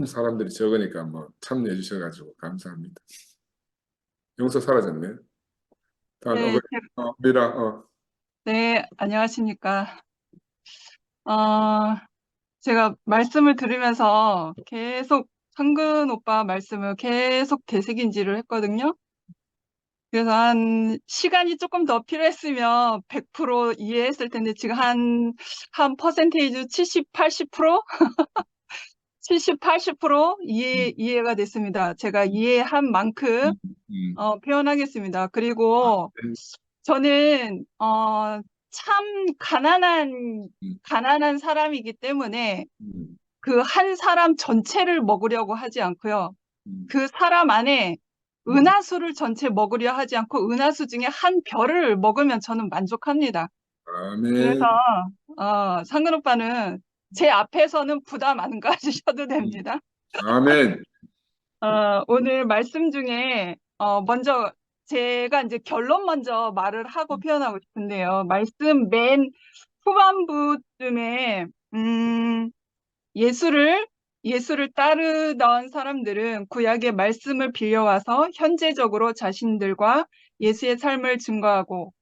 사람들이 적으니까 뭐 참여해 주셔가지고 감사합니다. 영서 사라졌네. 다음 네, 미라. 네, 안녕하십니까. 제가 말씀을 들으면서 계속 상근 오빠 말씀을 계속 되새김질을 했거든요. 그래서 한 시간이 조금 더 필요했으면 100% 이해했을 텐데 지금 한 퍼센테이지 70, 80%? 70, 80% 이해가 됐습니다. 제가 이해한 만큼 표현하겠습니다. 그리고 저는 참 가난한 사람이기 때문에 그 한 사람 전체를 먹으려고 하지 않고요. 그 사람 안에 은하수를 전체 먹으려 하지 않고 은하수 중에 한 별을 먹으면 저는 만족합니다. 아멘. 그래서 상근 오빠는 제 앞에서는 부담 안 가지셔도 됩니다. 아멘. 오늘 말씀 중에 먼저 제가 이제 결론 먼저 말을 하고 표현하고 싶은데요. 말씀 맨 후반부쯤에 예수를 따르던 사람들은 구약의 말씀을 빌려와서 현재적으로 자신들과 예수의 삶을 증거하고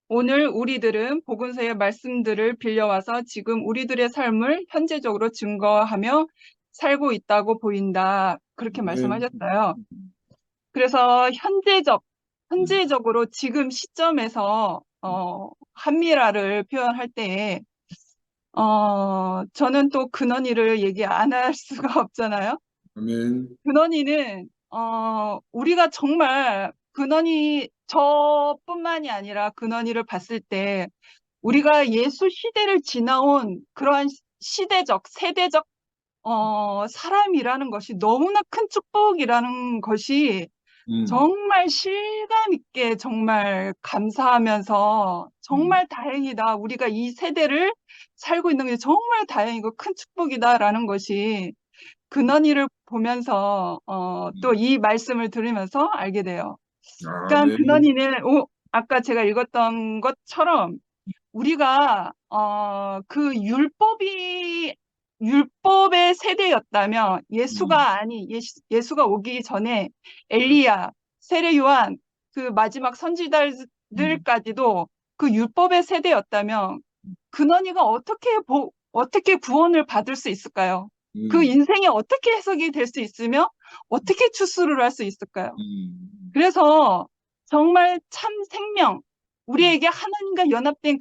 오늘 우리들은 복음서의 말씀들을 빌려와서 지금 우리들의 삶을 현재적으로 증거하며 살고 있다고 보인다. 그렇게 말씀하셨어요. 그래서 현재적으로 지금 시점에서 한미라를 표현할 때, 저는 또 근원이를 얘기 안 할 수가 없잖아요. 아멘. 근원이는, 우리가 정말 근원이 저뿐만이 아니라 근원이를 봤을 때 우리가 예수 시대를 지나온 그러한 시대적, 세대적, 사람이라는 것이 너무나 큰 축복이라는 것이 정말 실감 있게 정말 감사하면서 정말 다행이다. 우리가 이 세대를 살고 있는 게 정말 다행이고 큰 축복이다라는 것이 근원이를 보면서 또 이 말씀을 들으면서 알게 돼요. 그러니까 아멘. 근원이는 아까 제가 읽었던 것처럼 우리가 그 율법의 세대였다면 예수가 오기 전에 엘리야, 세례 요한, 그 마지막 선지자들까지도 그 율법의 세대였다면 근원이가 어떻게 구원을 받을 수 있을까요? 그 인생이 어떻게 해석이 될 수 있으며 어떻게 추수를 할 수 있을까요? 그래서 정말 참 생명, 우리에게 하나님과 연합된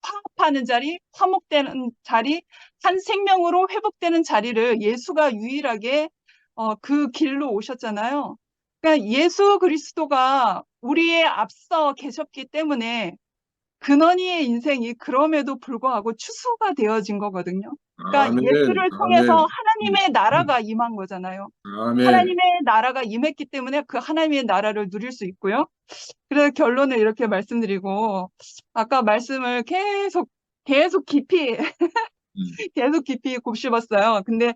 화합하는 자리, 화목되는 자리, 한 생명으로 회복되는 자리를 예수가 유일하게 그 길로 오셨잖아요. 그러니까 예수 그리스도가 우리의 앞서 계셨기 때문에 근원이의 인생이 그럼에도 불구하고 추수가 되어진 거거든요. 그러니까 아멘. 예수를 통해서 아멘. 하나님의 나라가 임한 거잖아요. 아멘. 하나님의 나라가 임했기 때문에 그 하나님의 나라를 누릴 수 있고요. 그래서 결론을 이렇게 말씀드리고, 아까 말씀을 계속 깊이 곱씹었어요. 근데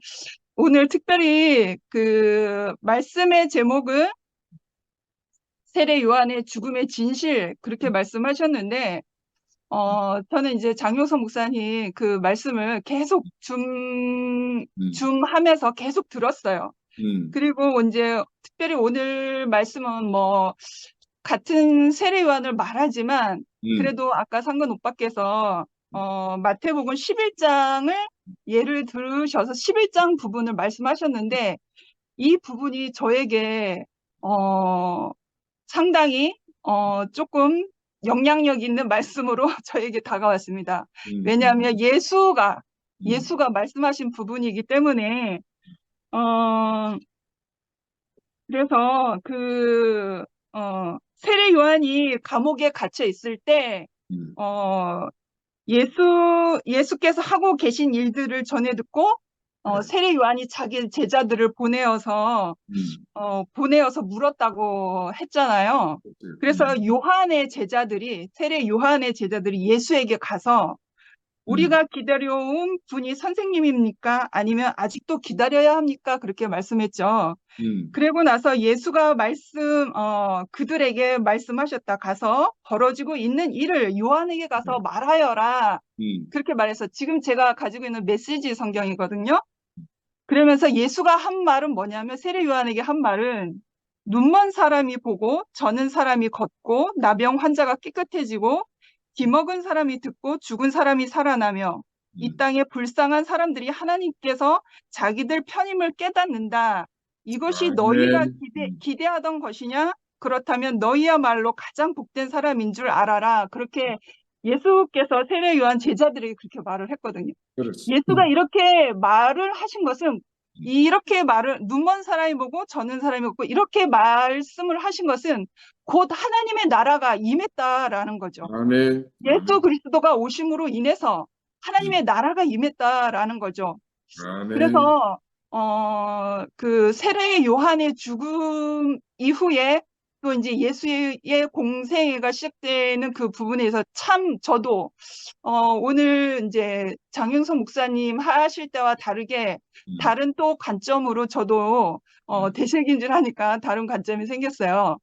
오늘 특별히 그 말씀의 제목은 세례 요한의 죽음의 진실, 그렇게 말씀하셨는데, 저는 이제 장효선 목사님 그 말씀을 계속 줌하면서 계속 들었어요. 그리고 이제 특별히 오늘 말씀은 뭐 같은 세례 요한을 말하지만 그래도 아까 상근 오빠께서 마태복음 11장을 예를 들으셔서 11장 부분을 말씀하셨는데 이 부분이 저에게 상당히 조금 영향력 있는 말씀으로 저에게 다가왔습니다. 왜냐하면 예수가 말씀하신 부분이기 때문에 그래서 세례 요한이 감옥에 갇혀 있을 때 예수께서 하고 계신 일들을 전해 듣고 세례 요한이 자기 제자들을 보내어서 물었다고 했잖아요. 그래서 세례 요한의 제자들이 예수에게 가서 우리가 기다려온 분이 선생님입니까? 아니면 아직도 기다려야 합니까? 그렇게 말씀했죠. 그리고 나서 예수가 그들에게 말씀하셨다. 가서 벌어지고 있는 일을 요한에게 가서 말하여라. 그렇게 말해서 지금 제가 가지고 있는 메시지 성경이거든요. 그러면서 예수가 한 말은 뭐냐면 세례 요한에게 한 말은 눈먼 사람이 보고 저는 사람이 걷고 나병 환자가 깨끗해지고 기먹은 사람이 듣고 죽은 사람이 살아나며 이 땅에 불쌍한 사람들이 하나님께서 자기들 편임을 깨닫는다. 이것이 너희가 기대하던 것이냐? 그렇다면 너희야말로 가장 복된 사람인 줄 알아라. 그렇게 예수께서 세례 요한 제자들에게 그렇게 말을 했거든요. 그렇지. 예수가 이렇게 말을 하신 것은 눈먼 사람이 보고 저는 사람이 보고 이렇게 말씀을 하신 것은 곧 하나님의 나라가 임했다라는 거죠. 아멘. 예수 그리스도가 오심으로 인해서 하나님의 나라가 임했다라는 거죠. 아멘. 그래서 그 세례 요한의 죽음 이후에 또 이제 예수의 공생애가 시작되는 그 부분에서 참 저도 오늘 이제 장윤성 목사님 하실 때와 다르게 다른 또 관점으로 저도 대식인줄 하니까 다른 관점이 생겼어요.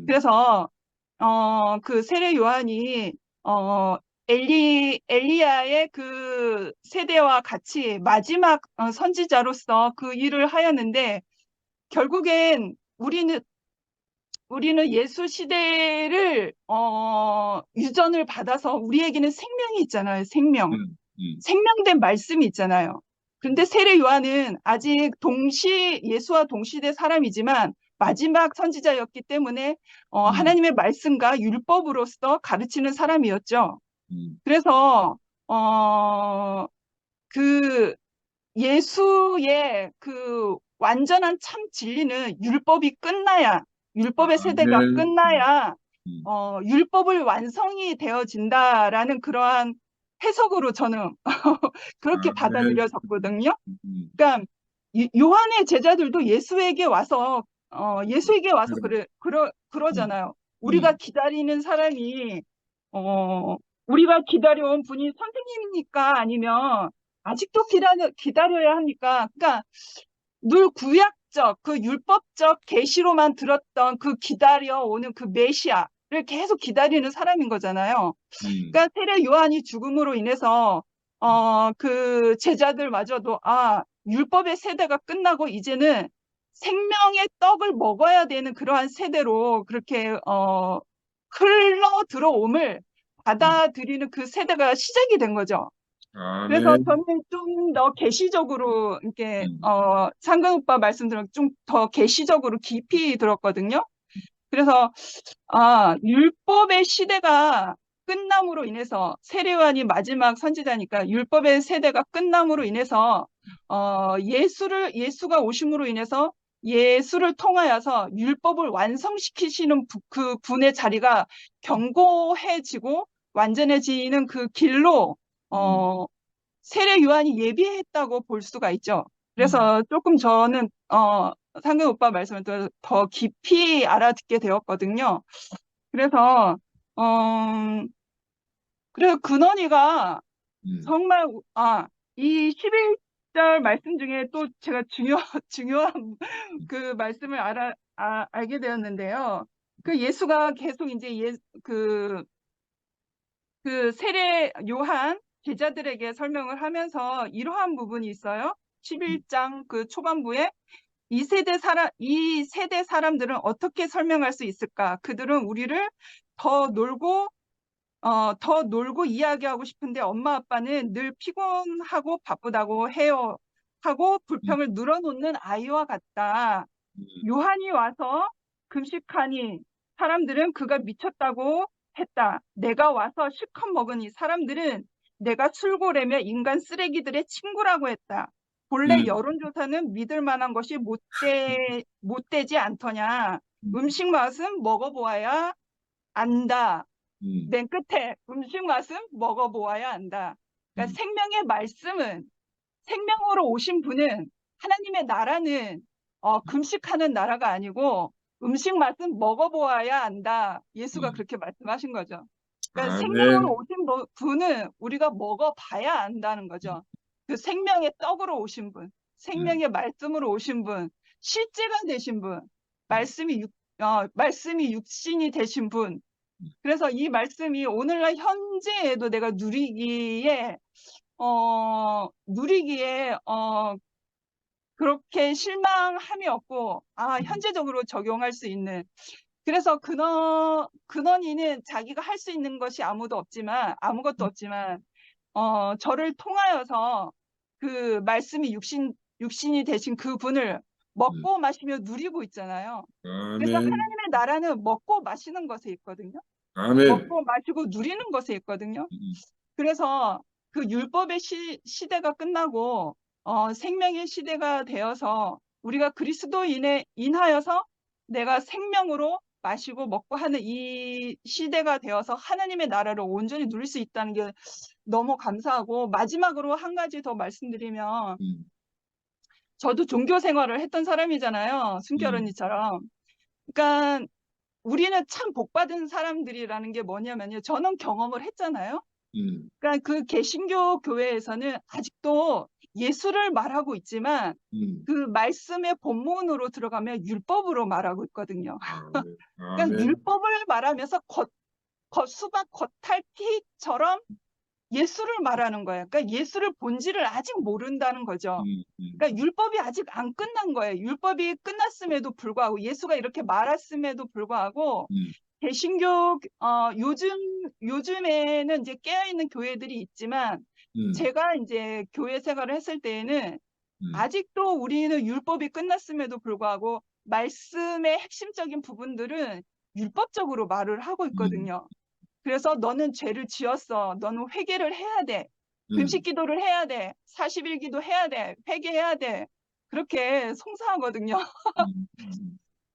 그래서 그 세례 요한이 엘리야의 그 세대와 같이 마지막 선지자로서 그 일을 하였는데 결국엔 우리는 예수 시대를 유전을 받아서 우리에게는 생명이 있잖아요. 생명된 말씀이 있잖아요. 그런데 세례 요한은 아직 예수와 동시대 사람이지만 마지막 선지자였기 때문에 하나님의 말씀과 율법으로서 가르치는 사람이었죠. 그래서 그 예수의 그 완전한 참 진리는 율법이 끝나야, 율법의 세대가 아멘. 끝나야 율법을 완성이 되어진다라는 그러한 해석으로 저는 그렇게 아멘. 받아들여졌거든요. 그러니까 요한의 제자들도 예수에게 와서 그러잖아요. 우리가 기다리는 사람이 우리가 기다려온 분이 선생님입니까? 아니면 아직도 기다려야 합니까? 그러니까 늘 구약적 그 율법적 계시로만 들었던 그 기다려오는 그 메시아를 계속 기다리는 사람인 거잖아요. 그러니까 세례 요한이 죽음으로 인해서 그 제자들마저도 율법의 세대가 끝나고 이제는 생명의 떡을 먹어야 되는 그러한 세대로 그렇게 흘러 들어옴을 받아들이는 그 세대가 시작이 된 거죠. 그래서 아멘. 저는 좀 더 계시적으로 이렇게 상근 오빠 말씀 들으면 좀 더 계시적으로 깊이 들었거든요. 그래서 율법의 시대가 끝남으로 인해서 세례 요한이 마지막 선지자니까 율법의 세대가 끝남으로 인해서 예수가 오심으로 인해서 예수를 통하여서 율법을 완성시키시는 그 분의 자리가 견고해지고 완전해지는 그 길로 세례 요한이 예비했다고 볼 수가 있죠. 그래서 조금 저는 상근 오빠 말씀을 더 깊이 알아듣게 되었거든요. 그래서 그래서 근원이가 정말 이 11절 말씀 중에 또 제가 중요한 그 말씀을 알게 되었는데요. 그 예수가 계속 이제 그 세례 요한 제자들에게 설명을 하면서 이러한 부분이 있어요. 11장 그 초반부에 이 세대 사람들은 어떻게 설명할 수 있을까? 그들은 우리를 더 놀고 이야기하고 싶은데 엄마 아빠는 늘 피곤하고 바쁘다고 해요. 하고 불평을 늘어놓는 아이와 같다. 요한이 와서 금식하니 사람들은 그가 미쳤다고 했다. 내가 와서 실컷 먹으니 사람들은 내가 술고래며 인간 쓰레기들의 친구라고 했다. 본래 여론조사는 믿을 만한 것이 못되지 않더냐. 음식 맛은 먹어보아야 안다. 맨 끝에 음식 맛은 먹어보아야 안다. 그러니까 생명의 말씀은, 생명으로 오신 분은, 하나님의 나라는 금식하는 나라가 아니고 음식 맛은 먹어보아야 안다. 예수가 그렇게 말씀하신 거죠. 그러니까 생명으로 오신 분은 우리가 먹어봐야 안다는 거죠. 그 생명의 떡으로 오신 분, 생명의 말씀으로 오신 분, 실제가 되신 분, 말씀이 육신이 되신 분. 그래서 이 말씀이 오늘날 현재에도 내가 누리기에 그렇게 실망함이 없고 현재적으로 적용할 수 있는. 그래서 근원이는 자기가 할 수 있는 것이 아무것도 없지만 저를 통하여서 그 말씀이 육신이 되신 그 분을 먹고 마시며 누리고 있잖아요. 그래서 하나님의 나라는 먹고 마시는 것에 있거든요. 먹고 마시고 누리는 것에 있거든요. 그래서 그 율법의 시대가 끝나고 생명의 시대가 되어서 우리가 그리스도인에 인하여서 내가 생명으로 마시고 먹고 하는 이 시대가 되어서 하나님의 나라를 온전히 누릴 수 있다는 게 너무 감사하고, 마지막으로 한 가지 더 말씀드리면 저도 종교 생활을 했던 사람이잖아요. 순결 언니처럼. 그러니까 우리는 참 복받은 사람들이라는 게 뭐냐면요. 저는 경험을 했잖아요. 그러니까 그 개신교 교회에서는 아직도 예수를 말하고 있지만 그 말씀의 본문으로 들어가면 율법으로 말하고 있거든요. 그러니까 율법을 말하면서 수박 겉핥기처럼 예수를 말하는 거예요. 그러니까 예수를 본질을 아직 모른다는 거죠. 그러니까 율법이 아직 안 끝난 거예요. 율법이 끝났음에도 불구하고, 예수가 이렇게 말했음에도 불구하고 개신교 요즘에는 이제 깨어있는 교회들이 있지만 제가 이제 교회 생활을 했을 때에는 아직도 우리는 율법이 끝났음에도 불구하고 말씀의 핵심적인 부분들은 율법적으로 말을 하고 있거든요. 그래서 너는 죄를 지었어. 너는 회개를 해야 돼. 금식 기도를 해야 돼. 40일 기도 해야 돼. 회개해야 돼. 그렇게 송사하거든요.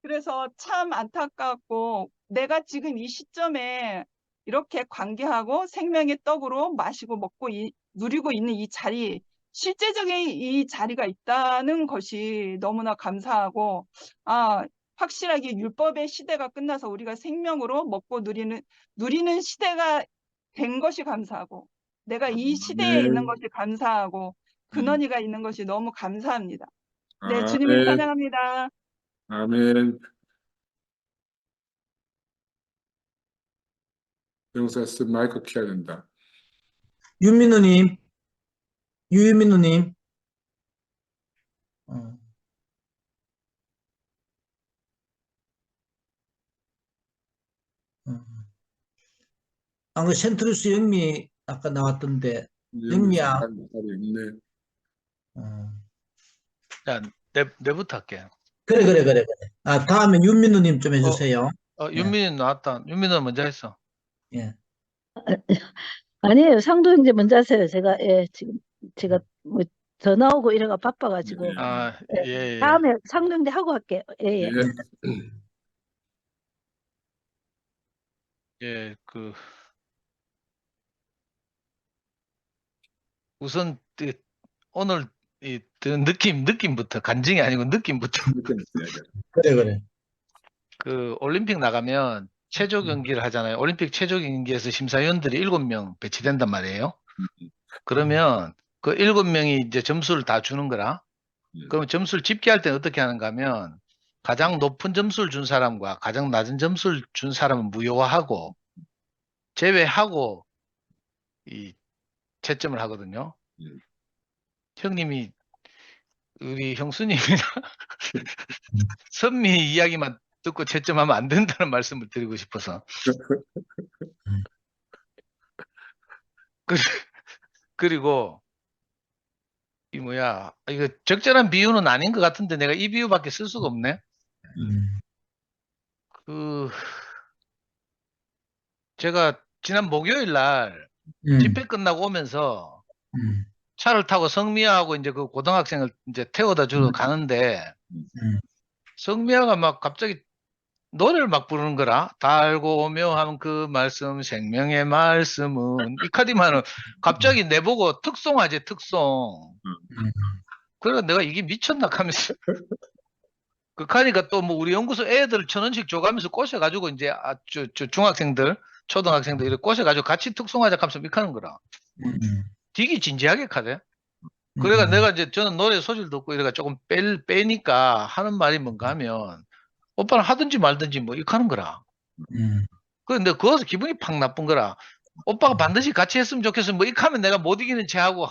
그래서 참 안타깝고 내가 지금 이 시점에 이렇게 관계하고 생명의 떡으로 마시고 먹고 누리고 있는 이 자리, 실제적인 이 자리가 있다는 것이 너무나 감사하고 확실하게 율법의 시대가 끝나서 우리가 생명으로 먹고 누리는 시대가 된 것이 감사하고 내가 이 시대에 있는 것이 감사하고 근원이가 있는 것이 너무 감사합니다. 네, 주님을 아멘. 찬양합니다. 아멘. 영사 씨 마이크 켜야 된다. 윤민우님, 유민우님. 어. 그 센트루스 영미 아까 나왔던데 영미야. 없네. 자, 내부터 할게. 그래. 다음에 윤민우님 좀 해주세요. 윤민이 나왔다. 윤민은 먼저 했어. 예. 아니에요. 상도 형제 먼저 하세요. 지금 제가 뭐 전화 오고 이래가 바빠가지고. 예. 다음에 상도 형제 하고 할게요. 예. 예, 우선 오늘 드는 느낌부터 간증이 아니고 느낌부터. 그래. 올림픽 나가면 체조 경기를 하잖아요. 올림픽 체조 경기에서 심사위원들이 7명 배치된단 말이에요. 그러면 그 7명이 이제 점수를 다 주는 거라. 그러면 점수를 집계할 때는 어떻게 하는가 하면 가장 높은 점수를 준 사람과 가장 낮은 점수를 준 사람은 무효화하고 제외하고 이 채점을 하거든요. 형님이 우리 형수님이 선미 이야기만 듣고 채점하면 안 된다는 말씀을 드리고 싶어서. 그리고 이거 적절한 비유는 아닌 것 같은데 내가 이 비유밖에 쓸 수가 없네. 제가 지난 목요일 날 집회 끝나고 오면서 차를 타고 성미아하고 이제 그 고등학생을 이제 태워다 주러 가는데 성미아가 막 갑자기 노래를 막 부르는 거라. 달고 오묘한 그 말씀 생명의 말씀은 이 카디만은 갑자기 내보고 특송하지 특송. 그래서 내가 이게 미쳤나 하면서 그 카디가 또 뭐 우리 연구소 애들 1,000원씩 줘가면서 꼬셔가지고 이제 중학생들 초등학생들 이렇게 꼬셔가지고 같이 특송하자 하면서 이렇게 하는 거라. 되게 진지하게 카대. 그래가 내가 이제 저는 노래 소질도 없고 이래가 조금 빼니까 하는 말이 뭔가 하면 오빠는 하든지 말든지 뭐 이렇게 하는 거라. 그런데 그거서 기분이 팍 나쁜 거라. 오빠가 반드시 같이 했으면 좋겠어. 뭐 이렇게 하면 내가 못 이기는 체하고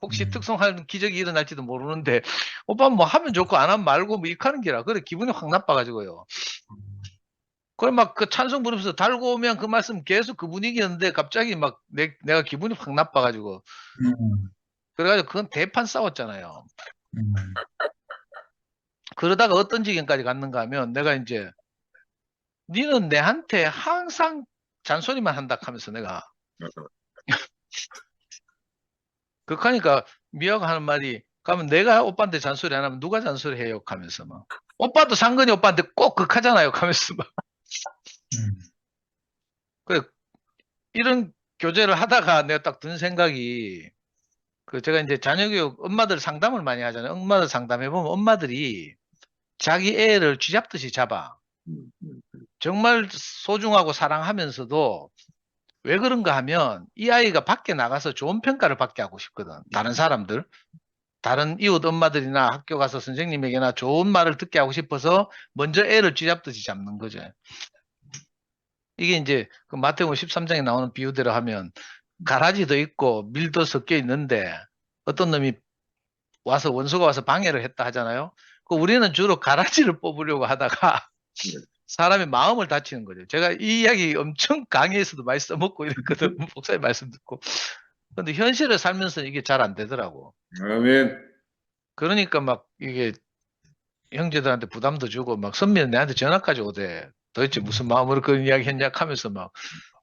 혹시 특송하는 기적이 일어날지도 모르는데 오빠는 뭐 하면 좋고 안 하면 말고 뭐 이렇게 하는 게라. 그래 기분이 확 나빠가지고요. 그래 막 그 찬송 부르면서 달고 오면 그 말씀 계속 그 분위기였는데 갑자기 막 내가 기분이 확 나빠가지고 그래가지고 그건 대판 싸웠잖아요. 그러다가 어떤 지경까지 갔는가 하면 내가 이제 니는 내한테 항상 잔소리만 한다 하면서 내가 그러니까 미아가 하는 말이 그러면 내가 오빠한테 잔소리 안 하면 누가 잔소리 해요 하면서 막 오빠도 상근이 오빠한테 꼭 극하잖아요 하면서 막 그래 이런 교제를 하다가 내가 딱 든 생각이 제가 이제 자녀교육 엄마들 상담을 많이 하잖아요. 엄마들 상담해 보면 엄마들이 자기 애를 쥐잡듯이 잡아. 정말 소중하고 사랑하면서도 왜 그런가 하면 이 아이가 밖에 나가서 좋은 평가를 받게 하고 싶거든. 다른 사람들, 다른 이웃 엄마들이나 학교 가서 선생님에게나 좋은 말을 듣게 하고 싶어서 먼저 애를 쥐잡듯이 잡는 거죠. 이게 이제 그 마태복음 13장에 나오는 비유대로 하면 가라지도 있고 밀도 섞여 있는데 어떤 놈이 와서 원수가 와서 방해를 했다 하잖아요. 우리는 주로 가라지를 뽑으려고 하다가 사람의 마음을 다치는 거죠. 제가 이 이야기 엄청 강의에서도 많이 써먹고 이랬거든. 목사님 말씀 듣고. 근데 현실을 살면서 이게 잘 안 되더라고. 아멘. 그러니까 막 이게 형제들한테 부담도 주고 막 선미는 내한테 전화까지 오대. 도대체 무슨 마음으로 그런 이야기 했냐 하면서 막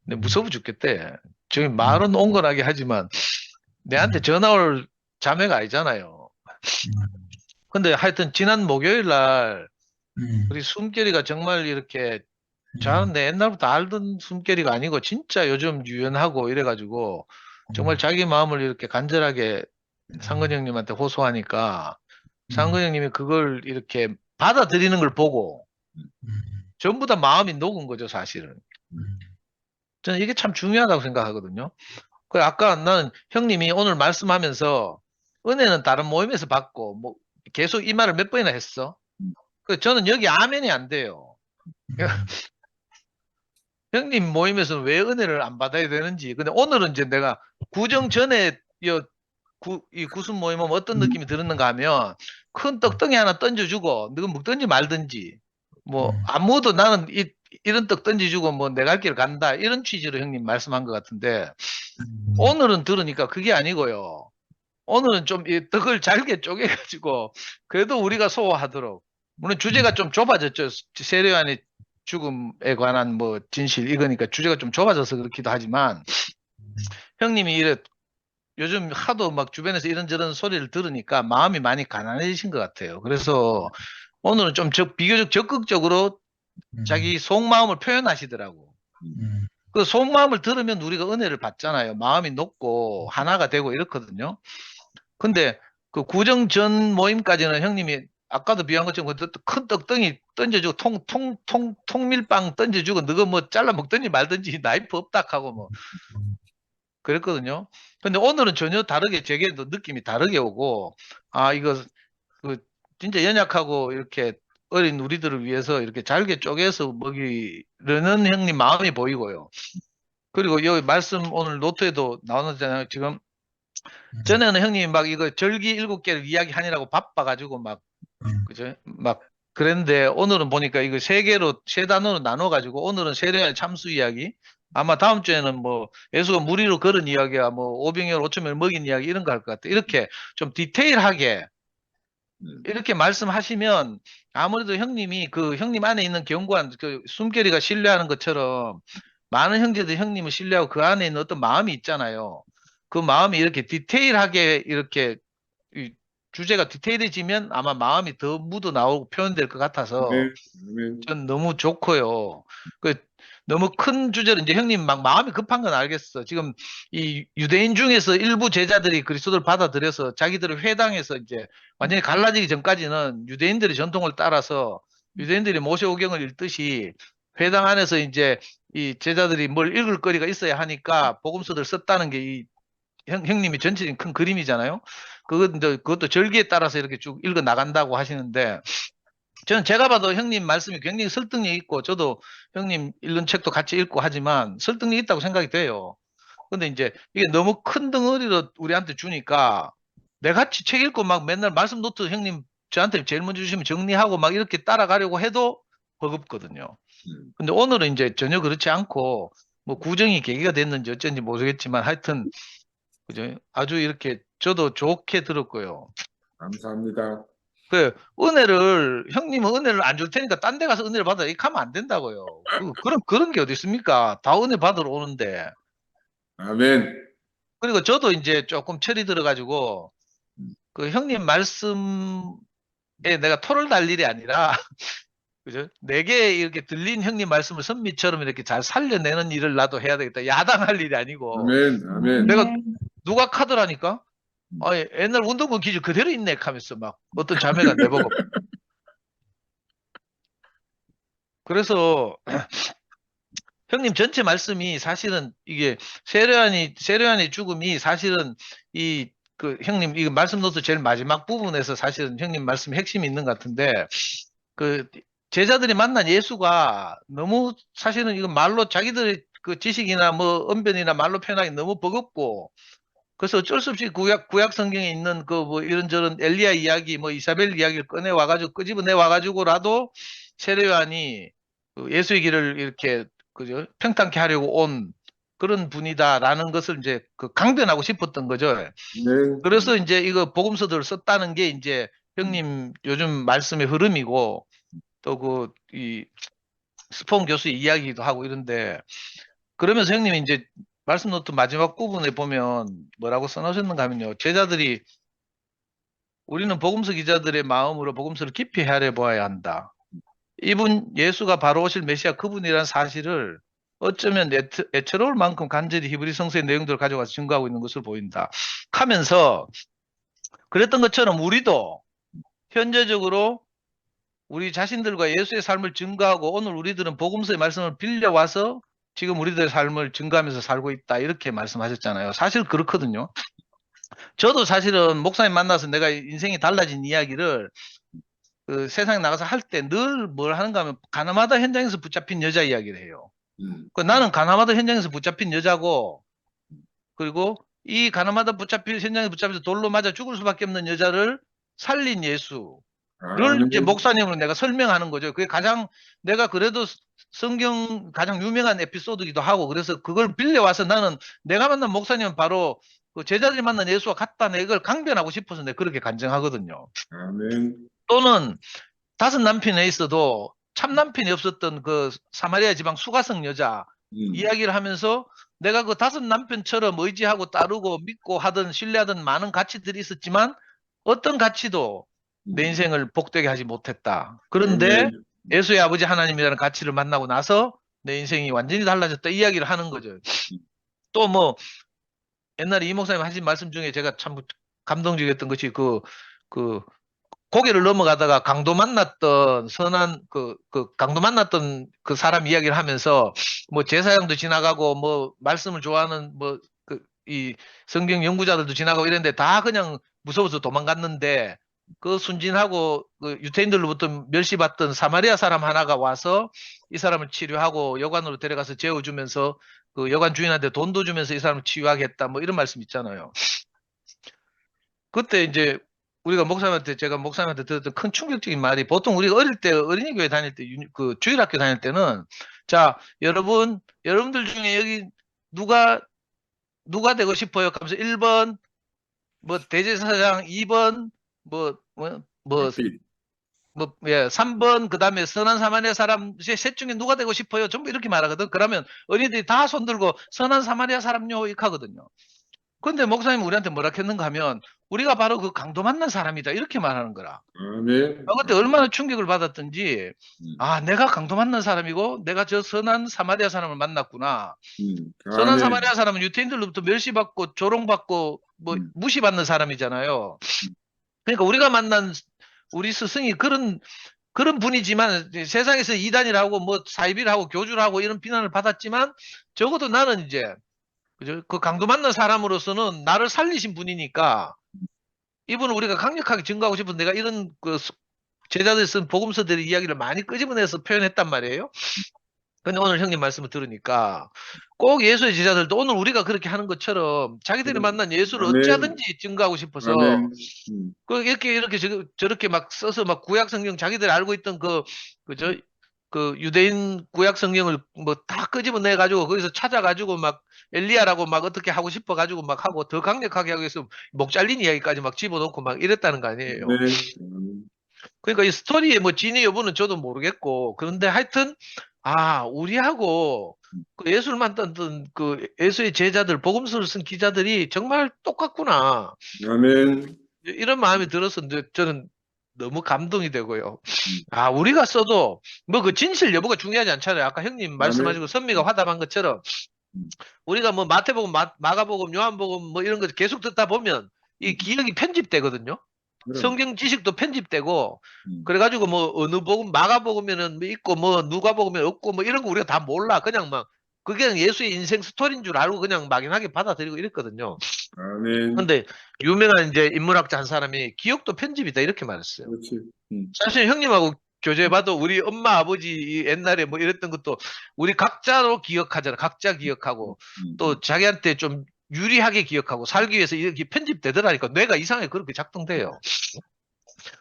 근데 무서워 죽겠대. 저기 말은 온건하게 하지만 내한테 전화 올 자매가 아니잖아요. 근데 하여튼 지난 목요일 날 우리 숨결이가 정말 이렇게 저는 내 옛날부터 알던 숨결이가 아니고 진짜 요즘 유연하고 이래가지고 정말 자기 마음을 이렇게 간절하게 상근 형님한테 호소하니까 상근 형님이 그걸 이렇게 받아들이는 걸 보고 전부 다 마음이 녹은 거죠, 사실은. 저는 이게 참 중요하다고 생각하거든요. 그 아까 나는 형님이 오늘 말씀하면서 은혜는 다른 모임에서 받고 뭐 계속 이 말을 몇 번이나 했어. 그 저는 여기 아멘이 안 돼요. 형님 모임에서는 왜 은혜를 안 받아야 되는지. 근데 오늘은 이제 내가 구정 전에 이 구순 모임은 어떤 느낌이 들었는가 하면 큰 떡덩이 하나 던져주고 너가 먹든지 말든지 뭐 아무도 나는 이런 떡 던져주고 뭐 내 갈 길 간다 이런 취지로 형님 말씀한 것 같은데 오늘은 들으니까 그게 아니고요. 오늘은 좀 이 떡을 잘게 쪼개가지고 그래도 우리가 소화하도록 물론 주제가 좀 좁아졌죠. 세례요한의 죽음에 관한 뭐 진실 이거니까 주제가 좀 좁아져서 그렇기도 하지만 형님이 이래 요즘 하도 막 주변에서 이런저런 소리를 들으니까 마음이 많이 가난해지신 것 같아요. 그래서 오늘은 좀 비교적 적극적으로 자기 속마음을 표현하시더라고. 그 속마음을 들으면 우리가 은혜를 받잖아요. 마음이 높고 하나가 되고 이렇거든요. 근데 그 구정 전 모임까지는 형님이 아까도 비한 것처럼 큰 떡덩이 던져주고 통밀빵 던져주고 너가 뭐 잘라 먹든지 말든지 나이프 없다 하고 뭐 그랬거든요. 근데 오늘은 전혀 다르게 제게도 느낌이 다르게 오고 아 이거 그 진짜 연약하고 이렇게 어린 우리들을 위해서 이렇게 잘게 쪼개서 먹이려는 형님 마음이 보이고요. 그리고 여기 말씀 오늘 노트에도 나오잖아요. 지금 전에는 형님이 막 이거 절기 7개를 이야기하느라고 바빠가지고 막 그죠? 막 그랬는데 오늘은 보니까 이거 3개로 3단어로 나눠가지고 오늘은 세례요한 참수 이야기 아마 다음 주에는 뭐 예수가 물 위로 걸은 이야기야 뭐 오병이어 5천명을 먹인 이야기 이런 거 할 것 같아. 이렇게 좀 디테일하게 이렇게 말씀하시면 아무래도 형님이 그 형님 안에 있는 견고한 그 숨결이가 신뢰하는 것처럼 많은 형제들 형님을 신뢰하고 그 안에 있는 어떤 마음이 있잖아요. 그 마음이 이렇게 디테일하게 이렇게 이 주제가 디테일해지면 아마 마음이 더 묻어 나오고 표현될 것 같아서 전 너무 좋고요. 그 너무 큰 주제로 이제 형님 막 마음이 급한 건 알겠어. 지금 이 유대인 중에서 일부 제자들이 그리스도를 받아들여서 자기들을 회당에서 이제 완전히 갈라지기 전까지는 유대인들의 전통을 따라서 유대인들이 모세오경을 읽듯이 회당 안에서 이제 이 제자들이 뭘 읽을 거리가 있어야 하니까 복음서를 썼다는 게 이 형님이 전체적인 큰 그림이잖아요. 그것도 절기에 따라서 이렇게 쭉 읽어 나간다고 하시는데 저는 제가 봐도 형님 말씀이 굉장히 설득력 있고 저도 형님 읽는 책도 같이 읽고 하지만 설득력 있다고 생각이 돼요. 근데 이제 이게 너무 큰 덩어리로 우리한테 주니까 내같이 책 읽고 막 맨날 말씀 노트 형님 저한테 제일 먼저 주시면 정리하고 막 이렇게 따라가려고 해도 버겁거든요. 근데 오늘은 이제 전혀 그렇지 않고 뭐 구정이 계기가 됐는지 어쩐지 모르겠지만 하여튼 그죠? 아주 이렇게 저도 좋게 들었고요. 감사합니다. 그 은혜를 형님은 은혜를 안 줄 테니까 딴 데 가서 은혜를 받아 이렇게 하면 안 된다고요. 그런 게 어디 있습니까? 다 은혜 받으러 오는데. 아멘. 그리고 저도 이제 조금 철이 들어가지고 그 형님 말씀에 내가 토를 달 일이 아니라 그죠? 내게 이렇게 들린 형님 말씀을 선미처럼 이렇게 잘 살려내는 일을 나도 해야 되겠다. 야당할 일이 아니고. 아멘. 아멘. 내가 누가 카드라니까? 아니, 옛날 운동권 기준 그대로 있네 하면서 막 어떤 자매가 내보고. 그래서 형님 전체 말씀이 사실은 이게 세례요한의 죽음이 사실은 이 그 형님 이거 말씀 노트 제일 마지막 부분에서 사실은 형님 말씀 핵심이 있는 것 같은데 그 제자들이 만난 예수가 너무 사실은 이거 말로 자기들의 그 지식이나 뭐 언변이나 말로 표현하기 너무 버겁고 그래서 어쩔 수 없이 구약 성경에 있는 그 뭐 이런저런 엘리야 이야기 뭐 이사벨 이야기를 꺼내 와가지고 끄집어내 와가지고라도 세례요한이 그 예수의 길을 이렇게 그죠 평탄케 하려고 온 그런 분이다라는 것을 이제 그 강변하고 싶었던 거죠. 네. 그래서 이제 이거 복음서들을 썼다는 게 이제 형님 요즘 말씀의 흐름이고 또 이 스폰 교수의 이야기도 하고 이런데 그러면서 형님이 이제 말씀 노트 마지막 부분에 보면 뭐라고 써놓으셨는가 하면요. 제자들이 우리는 복음서 기자들의 마음으로 복음서를 깊이 헤아려 보아야 한다. 이분 예수가 바로 오실 메시아 그분이라는 사실을 어쩌면 애처로울 만큼 간절히 히브리 성서의 내용들을 가져가서 증거하고 있는 것을 보인다. 하면서 그랬던 것처럼 우리도 현재적으로 우리 자신들과 예수의 삶을 증거하고 오늘 우리들은 복음서의 말씀을 빌려와서 지금 우리들의 삶을 증거하면서 살고 있다. 이렇게 말씀하셨잖아요. 사실 그렇거든요. 저도 사실은 목사님 만나서 내가 인생이 달라진 이야기를 그 세상에 나가서 할 때 늘 뭘 하는가 하면 가나마다 현장에서 붙잡힌 여자 이야기를 해요. 나는 가나마다 현장에서 붙잡힌 여자고 그리고 이 가나마다 현장에서 붙잡혀서 돌로 맞아 죽을 수밖에 없는 여자를 살린 예수를 이제 목사님으로 내가 설명하는 거죠. 그게 가장 내가 그래도 성경 가장 유명한 에피소드이기도 하고 그래서 그걸 빌려와서 나는 내가 만난 목사님은 바로 그 제자들이 만난 예수와 같다는 이걸 강변하고 싶어서 내가 그렇게 간증하거든요. 아멘. 또는 5남편에 있어도 참 남편이 없었던 그 사마리아 지방 수가성 여자 이야기를 하면서 내가 그 5남편처럼 의지하고 따르고 믿고 하던 신뢰하던 많은 가치들이 있었지만 어떤 가치도 내 인생을 복되게 하지 못했다. 그런데 예수의 아버지 하나님이라는 가치를 만나고 나서 내 인생이 완전히 달라졌다. 이 이야기를 하는 거죠. 또 뭐 옛날에 이 목사님 하신 말씀 중에 제가 참 감동적이었던 것이 그 고개를 넘어가다가 강도 만났던 강도 만났던 그 사람 이야기를 하면서 뭐 제사장도 지나가고 뭐 말씀을 좋아하는 이 성경 연구자들도 지나가고 이랬는데 다 그냥 무서워서 도망갔는데 그 순진하고 그 유태인들로부터 멸시받던 사마리아 사람 하나가 와서 이 사람을 치료하고 여관으로 데려가서 재워주면서 그 여관 주인한테 돈도 주면서 이 사람을 치유하겠다 뭐 이런 말씀 있잖아요. 그때 이제 제가 목사님한테 들었던 큰 충격적인 말이 보통 우리가 어릴 때 어린이 교회 다닐 때 그 주일학교 다닐 때는 자 여러분들 중에 여기 누가 되고 싶어요? 하면서 1번 뭐 대제사장, 2번 3번 그다음에 선한 사마리아 사람 셋 중에 누가 되고 싶어요? 전부 이렇게 말하거든. 그러면 어린이들이 다 손들고 선한 사마리아 사람요 이렇게 하거든요. 근데 목사님 우리한테 뭐라 했는가 하면 우리가 바로 그 강도 만난 사람이다 이렇게 말하는 거라. 아멘. 그때 얼마나 충격을 받았던지 내가 강도 만난 사람이고 내가 저 선한 사마리아 사람을 만났구나. 선한 사마리아 사람은 유태인들로부터 멸시받고 조롱받고 뭐 무시받는 사람이잖아요. 그러니까 우리가 만난 우리 스승이 그런 분이지만 세상에서 이단이라고 뭐 사이비라고 교주라고 이런 비난을 받았지만 적어도 나는 이제 그 강도 만난 사람으로서는 나를 살리신 분이니까 이분을 우리가 강력하게 증거하고 싶은 내가 이런 그 제자들이 쓴 복음서들의 이야기를 많이 끄집어내서 표현했단 말이에요. 근데 오늘 형님 말씀을 들으니까 꼭 예수의 제자들도 오늘 우리가 그렇게 하는 것처럼 자기들이 만난 예수를 어찌하든지 증거하고 싶어서 이렇게 저렇게 막 써서 막 구약 성경 자기들이 알고 있던 그 유대인 구약 성경을 뭐 다 끄집어내 가지고 거기서 찾아가지고 막 엘리야라고 막 어떻게 하고 싶어 가지고 막 하고 더 강력하게 하기 위해서 목 잘린 이야기까지 막 집어넣고 막 이랬다는 거 아니에요. 그러니까 이 스토리의 뭐 진위 여부는 저도 모르겠고 그런데 하여튼 우리하고 그 예수를 만났던 그 예수의 제자들 복음서를 쓴 기자들이 정말 똑같구나. 아멘. 이런 마음이 들어서 저는 너무 감동이 되고요. 우리가 써도 뭐 그 진실 여부가 중요하지 않잖아요. 아까 형님 말씀하시고 선미가 화답한 것처럼 우리가 뭐 마태복음, 마가복음, 요한복음 뭐 이런 거 계속 듣다 보면 이 기억이 편집되거든요. 성경 지식도 편집되고 그래가지고 뭐 어느 복음 마가복음에는 뭐 있고 뭐 누가복음에 없고 뭐 이런 거 우리가 다 몰라. 그냥 막 그게 예수의 인생 스토리인 줄 알고 그냥 막연하게 받아들이고 이랬거든요. 아멘. 근데 유명한 이제 인문학자 한 사람이 기억도 편집이다 이렇게 말했어요. 그렇지. 사실 형님하고 교제해봐도 우리 엄마 아버지 옛날에 뭐 이랬던 것도 우리 각자로 기억하잖아. 각자 기억하고 또 자기한테 좀 유리하게 기억하고 살기 위해서 이렇게 편집되더라니까. 뇌가 이상하게 그렇게 작동돼요.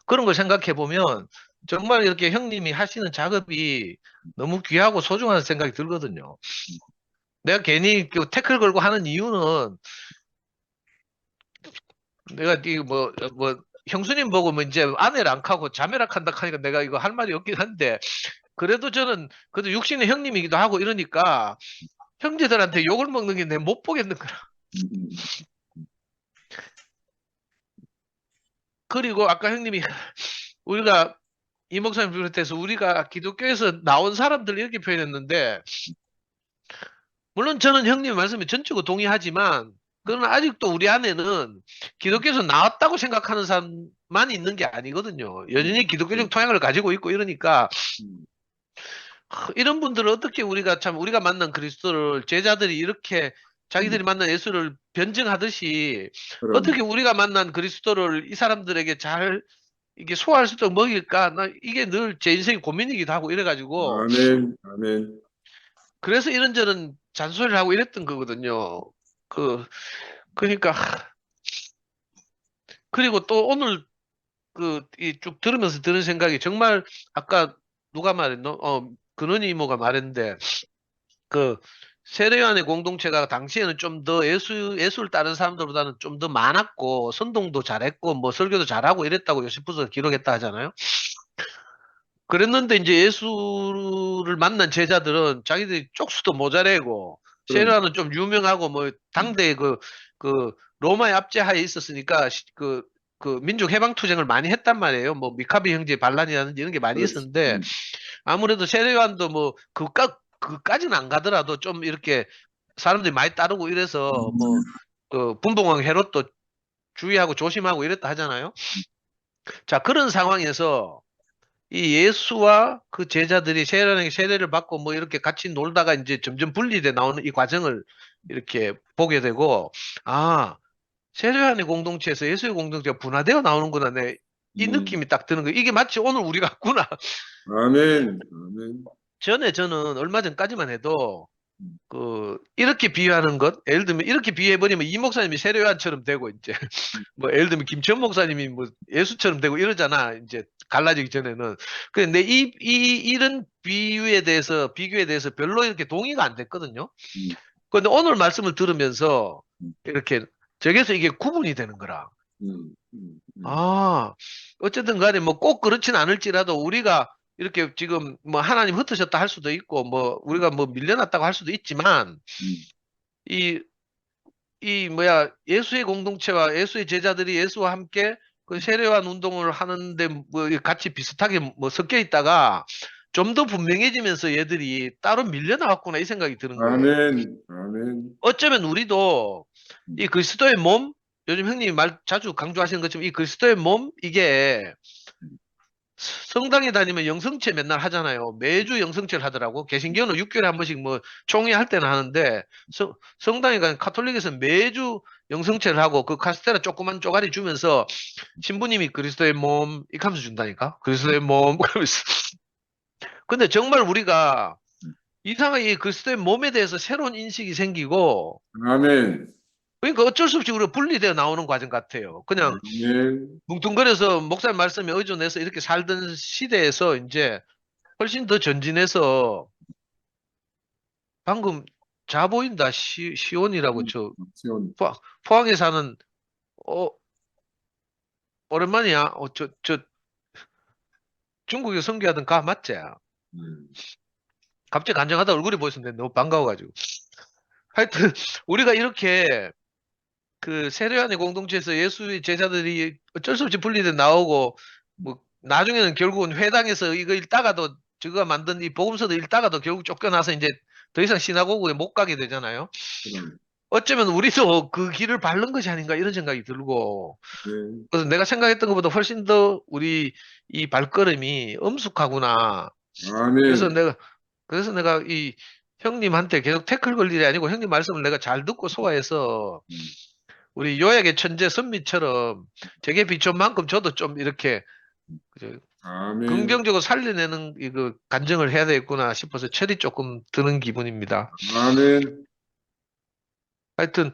그런 걸 생각해 보면 정말 이렇게 형님이 하시는 작업이 너무 귀하고 소중한 생각이 들거든요. 내가 괜히 태클 걸고 하는 이유는 내가 형수님 보고 뭐 이제 아내랑 하고 자매랑 한다 하니까 내가 이거 할 말이 없긴 한데, 그래도 저는 그래도 육신의 형님이기도 하고 이러니까 형제들한테 욕을 먹는 게 내 못 보겠는 거라. 그리고 아까 형님이 우리가 이 목사님 비롯해서 우리가 기독교에서 나온 사람들 이렇게 표현했는데, 물론 저는 형님 말씀에 전적으로 동의하지만 그러나 아직도 우리 안에는 기독교에서 나왔다고 생각하는 사람만 있는 게 아니거든요. 여전히 기독교적 토양을 가지고 있고 이러니까 이런 분들을 어떻게 우리가 만난 그리스도를 제자들이 이렇게 자기들이 만난 예수를 변증하듯이 그럼. 어떻게 우리가 만난 그리스도를 이 사람들에게 잘 이게 소화할 수 있도록 먹일까? 나 이게 늘 제 인생의 고민이기도 하고 이래가지고 아멘, 아멘. 그래서 이런저런 잔소리를 하고 이랬던 거거든요. 그러니까 그리고 또 오늘 이 쭉 들으면서 드는 생각이 정말 아까 누가 말했노? 근원이 이모가 말했는데 세례요한의 공동체가 당시에는 좀 더 예수를 따르는 사람들보다는 좀 더 많았고 선동도 잘했고 뭐 설교도 잘하고 이랬다고 요세푸스가 기록했다 하잖아요. 그랬는데 이제 예수를 만난 제자들은 자기들이 쪽수도 모자라고 세례요한은 좀 유명하고 뭐 당대에 그 로마의 압제하에 있었으니까 그 민족 해방 투쟁을 많이 했단 말이에요. 뭐 미카비 형제 반란이라든지 이런 게 많이 그렇지. 있었는데 아무래도 세례요한도 뭐 그까지는 안 가더라도 좀 이렇게 사람들이 많이 따르고 이래서 뭐 분봉왕 헤롯도 주의하고 조심하고 이랬다 하잖아요. 자, 그런 상황에서 이 예수와 그 제자들이 세례에게 세례를 받고 뭐 이렇게 같이 놀다가 이제 점점 분리돼 나오는 이 과정을 이렇게 보게 되고, 세례요한의 공동체에서 예수의 공동체가 분화되어 나오는구나. 이 느낌이 딱 드는 거예요. 이게 마치 오늘 우리 같구나. 아멘, 아멘. 저는 얼마 전까지만 해도 이렇게 비유하는 것, 예를 들면 이렇게 비유해버리면 이 목사님이 세례요한처럼 되고 이제 뭐 예를 들면 김천 목사님이 뭐 예수처럼 되고 이러잖아. 이제 갈라지기 전에는. 근데 이런 비교에 대해서 별로 이렇게 동의가 안 됐거든요. 그런데 오늘 말씀을 들으면서 이렇게 저기서 이게 구분이 되는 거라. 어쨌든 간에 뭐 꼭 그렇진 않을지라도 우리가 이렇게 지금 뭐 하나님 흩으셨다 할 수도 있고 뭐 우리가 뭐 밀려났다고 할 수도 있지만 예수의 공동체와 예수의 제자들이 예수와 함께 그 세례요한 운동을 하는데 뭐 같이 비슷하게 뭐 섞여 있다가 좀 더 분명해지면서 얘들이 따로 밀려나왔구나 이 생각이 드는 거예요. 아멘, 아멘. 어쩌면 우리도 이 그리스도의 몸, 요즘 형님이 자주 강조하시는 것처럼 이 그리스도의 몸, 이게 성당에 다니면 영성체 맨날 하잖아요. 매주 영성체를 하더라고. 개신교는 6개월에 한 번씩 뭐 총회할 때는 하는데 성당에 가면 카톨릭에서는 매주 영성체를 하고 그 카스테라 조그만 쪼가리 주면서 신부님이 그리스도의 몸 이렇게 하면서 준다니까. 그리스도의 몸 그러면서. 근데 정말 우리가 이상하게 이 그리스도의 몸에 대해서 새로운 인식이 생기고 아멘. 그러니까 어쩔 수 없이 우리가 분리되어 나오는 과정 같아요. 그냥 아멘. 뭉뚱거려서 목사님 말씀에 의존해서 이렇게 살던 시대에서 이제 훨씬 더 전진해서 방금 자 보인다. 시온이라고 시온. 포항에 사는 오랜만이야. 중국에 선교하던 가 맞지? 갑자기 간증하다 얼굴이 보였는데 너무 반가워가지고. 하여튼 우리가 이렇게 그 세례요한의 공동체에서 예수의 제자들이 어쩔 수 없이 분리돼 나오고 뭐 나중에는 결국은 회당에서 이거 읽다가도 저가 만든 이 복음서도 읽다가도 결국 쫓겨나서 이제 더 이상 시나고그에 못 가게 되잖아요. 어쩌면 우리도 그 길을 밟는 것이 아닌가 이런 생각이 들고 그래서 내가 생각했던 것보다 훨씬 더 우리 이 발걸음이 엄숙하구나. 아멘. 그래서 내가 이 형님한테 계속 태클 걸 일이 아니고 형님 말씀을 내가 잘 듣고 소화해서 우리 요약의 천재 선미처럼 저게 비춘 만큼 저도 좀 이렇게 아멘. 긍정적으로 살려내는 이거 간증을 해야 되겠구나 싶어서 철이 조금 드는 기분입니다. 아멘. 하여튼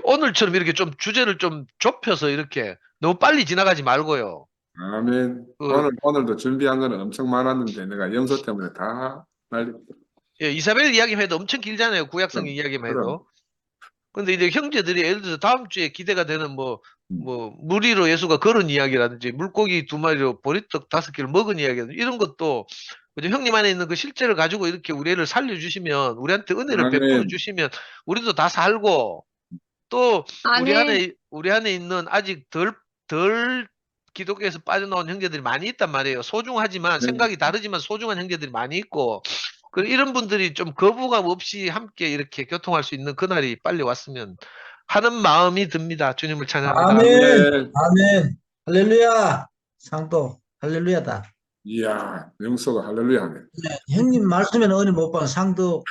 오늘처럼 이렇게 좀 주제를 좀 좁혀서 이렇게 너무 빨리 지나가지 말고요. 아멘. 오늘도 준비한 거는 엄청 많았는데 내가 염소 때문에 다 날렸다. 예, 이사벨 이야기만 해도 엄청 길잖아요. 구약성 이야기만 해도. 근데 이제 형제들이 예를 들어서 다음 주에 기대가 되는 뭐 뭐 무리로 예수가 걸은 이야기라든지 물고기 2마리로 보리떡 5개를 먹은 이야기라든지 이런 것도 그죠? 형님 안에 있는 그 실제를 가지고 이렇게 우리를 살려주시면 우리한테 은혜를 베풀어 아멘. 주시면 우리도 다 살고 또 아멘. 우리 안에 있는 아직 덜 기독교에서 빠져나온 형제들이 많이 있단 말이에요. 소중하지만 네. 생각이 다르지만 소중한 형제들이 많이 있고 이런 분들이 좀 거부감 없이 함께 이렇게 교통할 수 있는 그날이 빨리 왔으면 하는 마음이 듭니다. 주님을 찬양합니다. 아멘. 아멘. 할렐루야. 상도 할렐루야다. 이야, 영서가 할렐루야 하네. 형님 말씀에는 은혜 못 받은 상도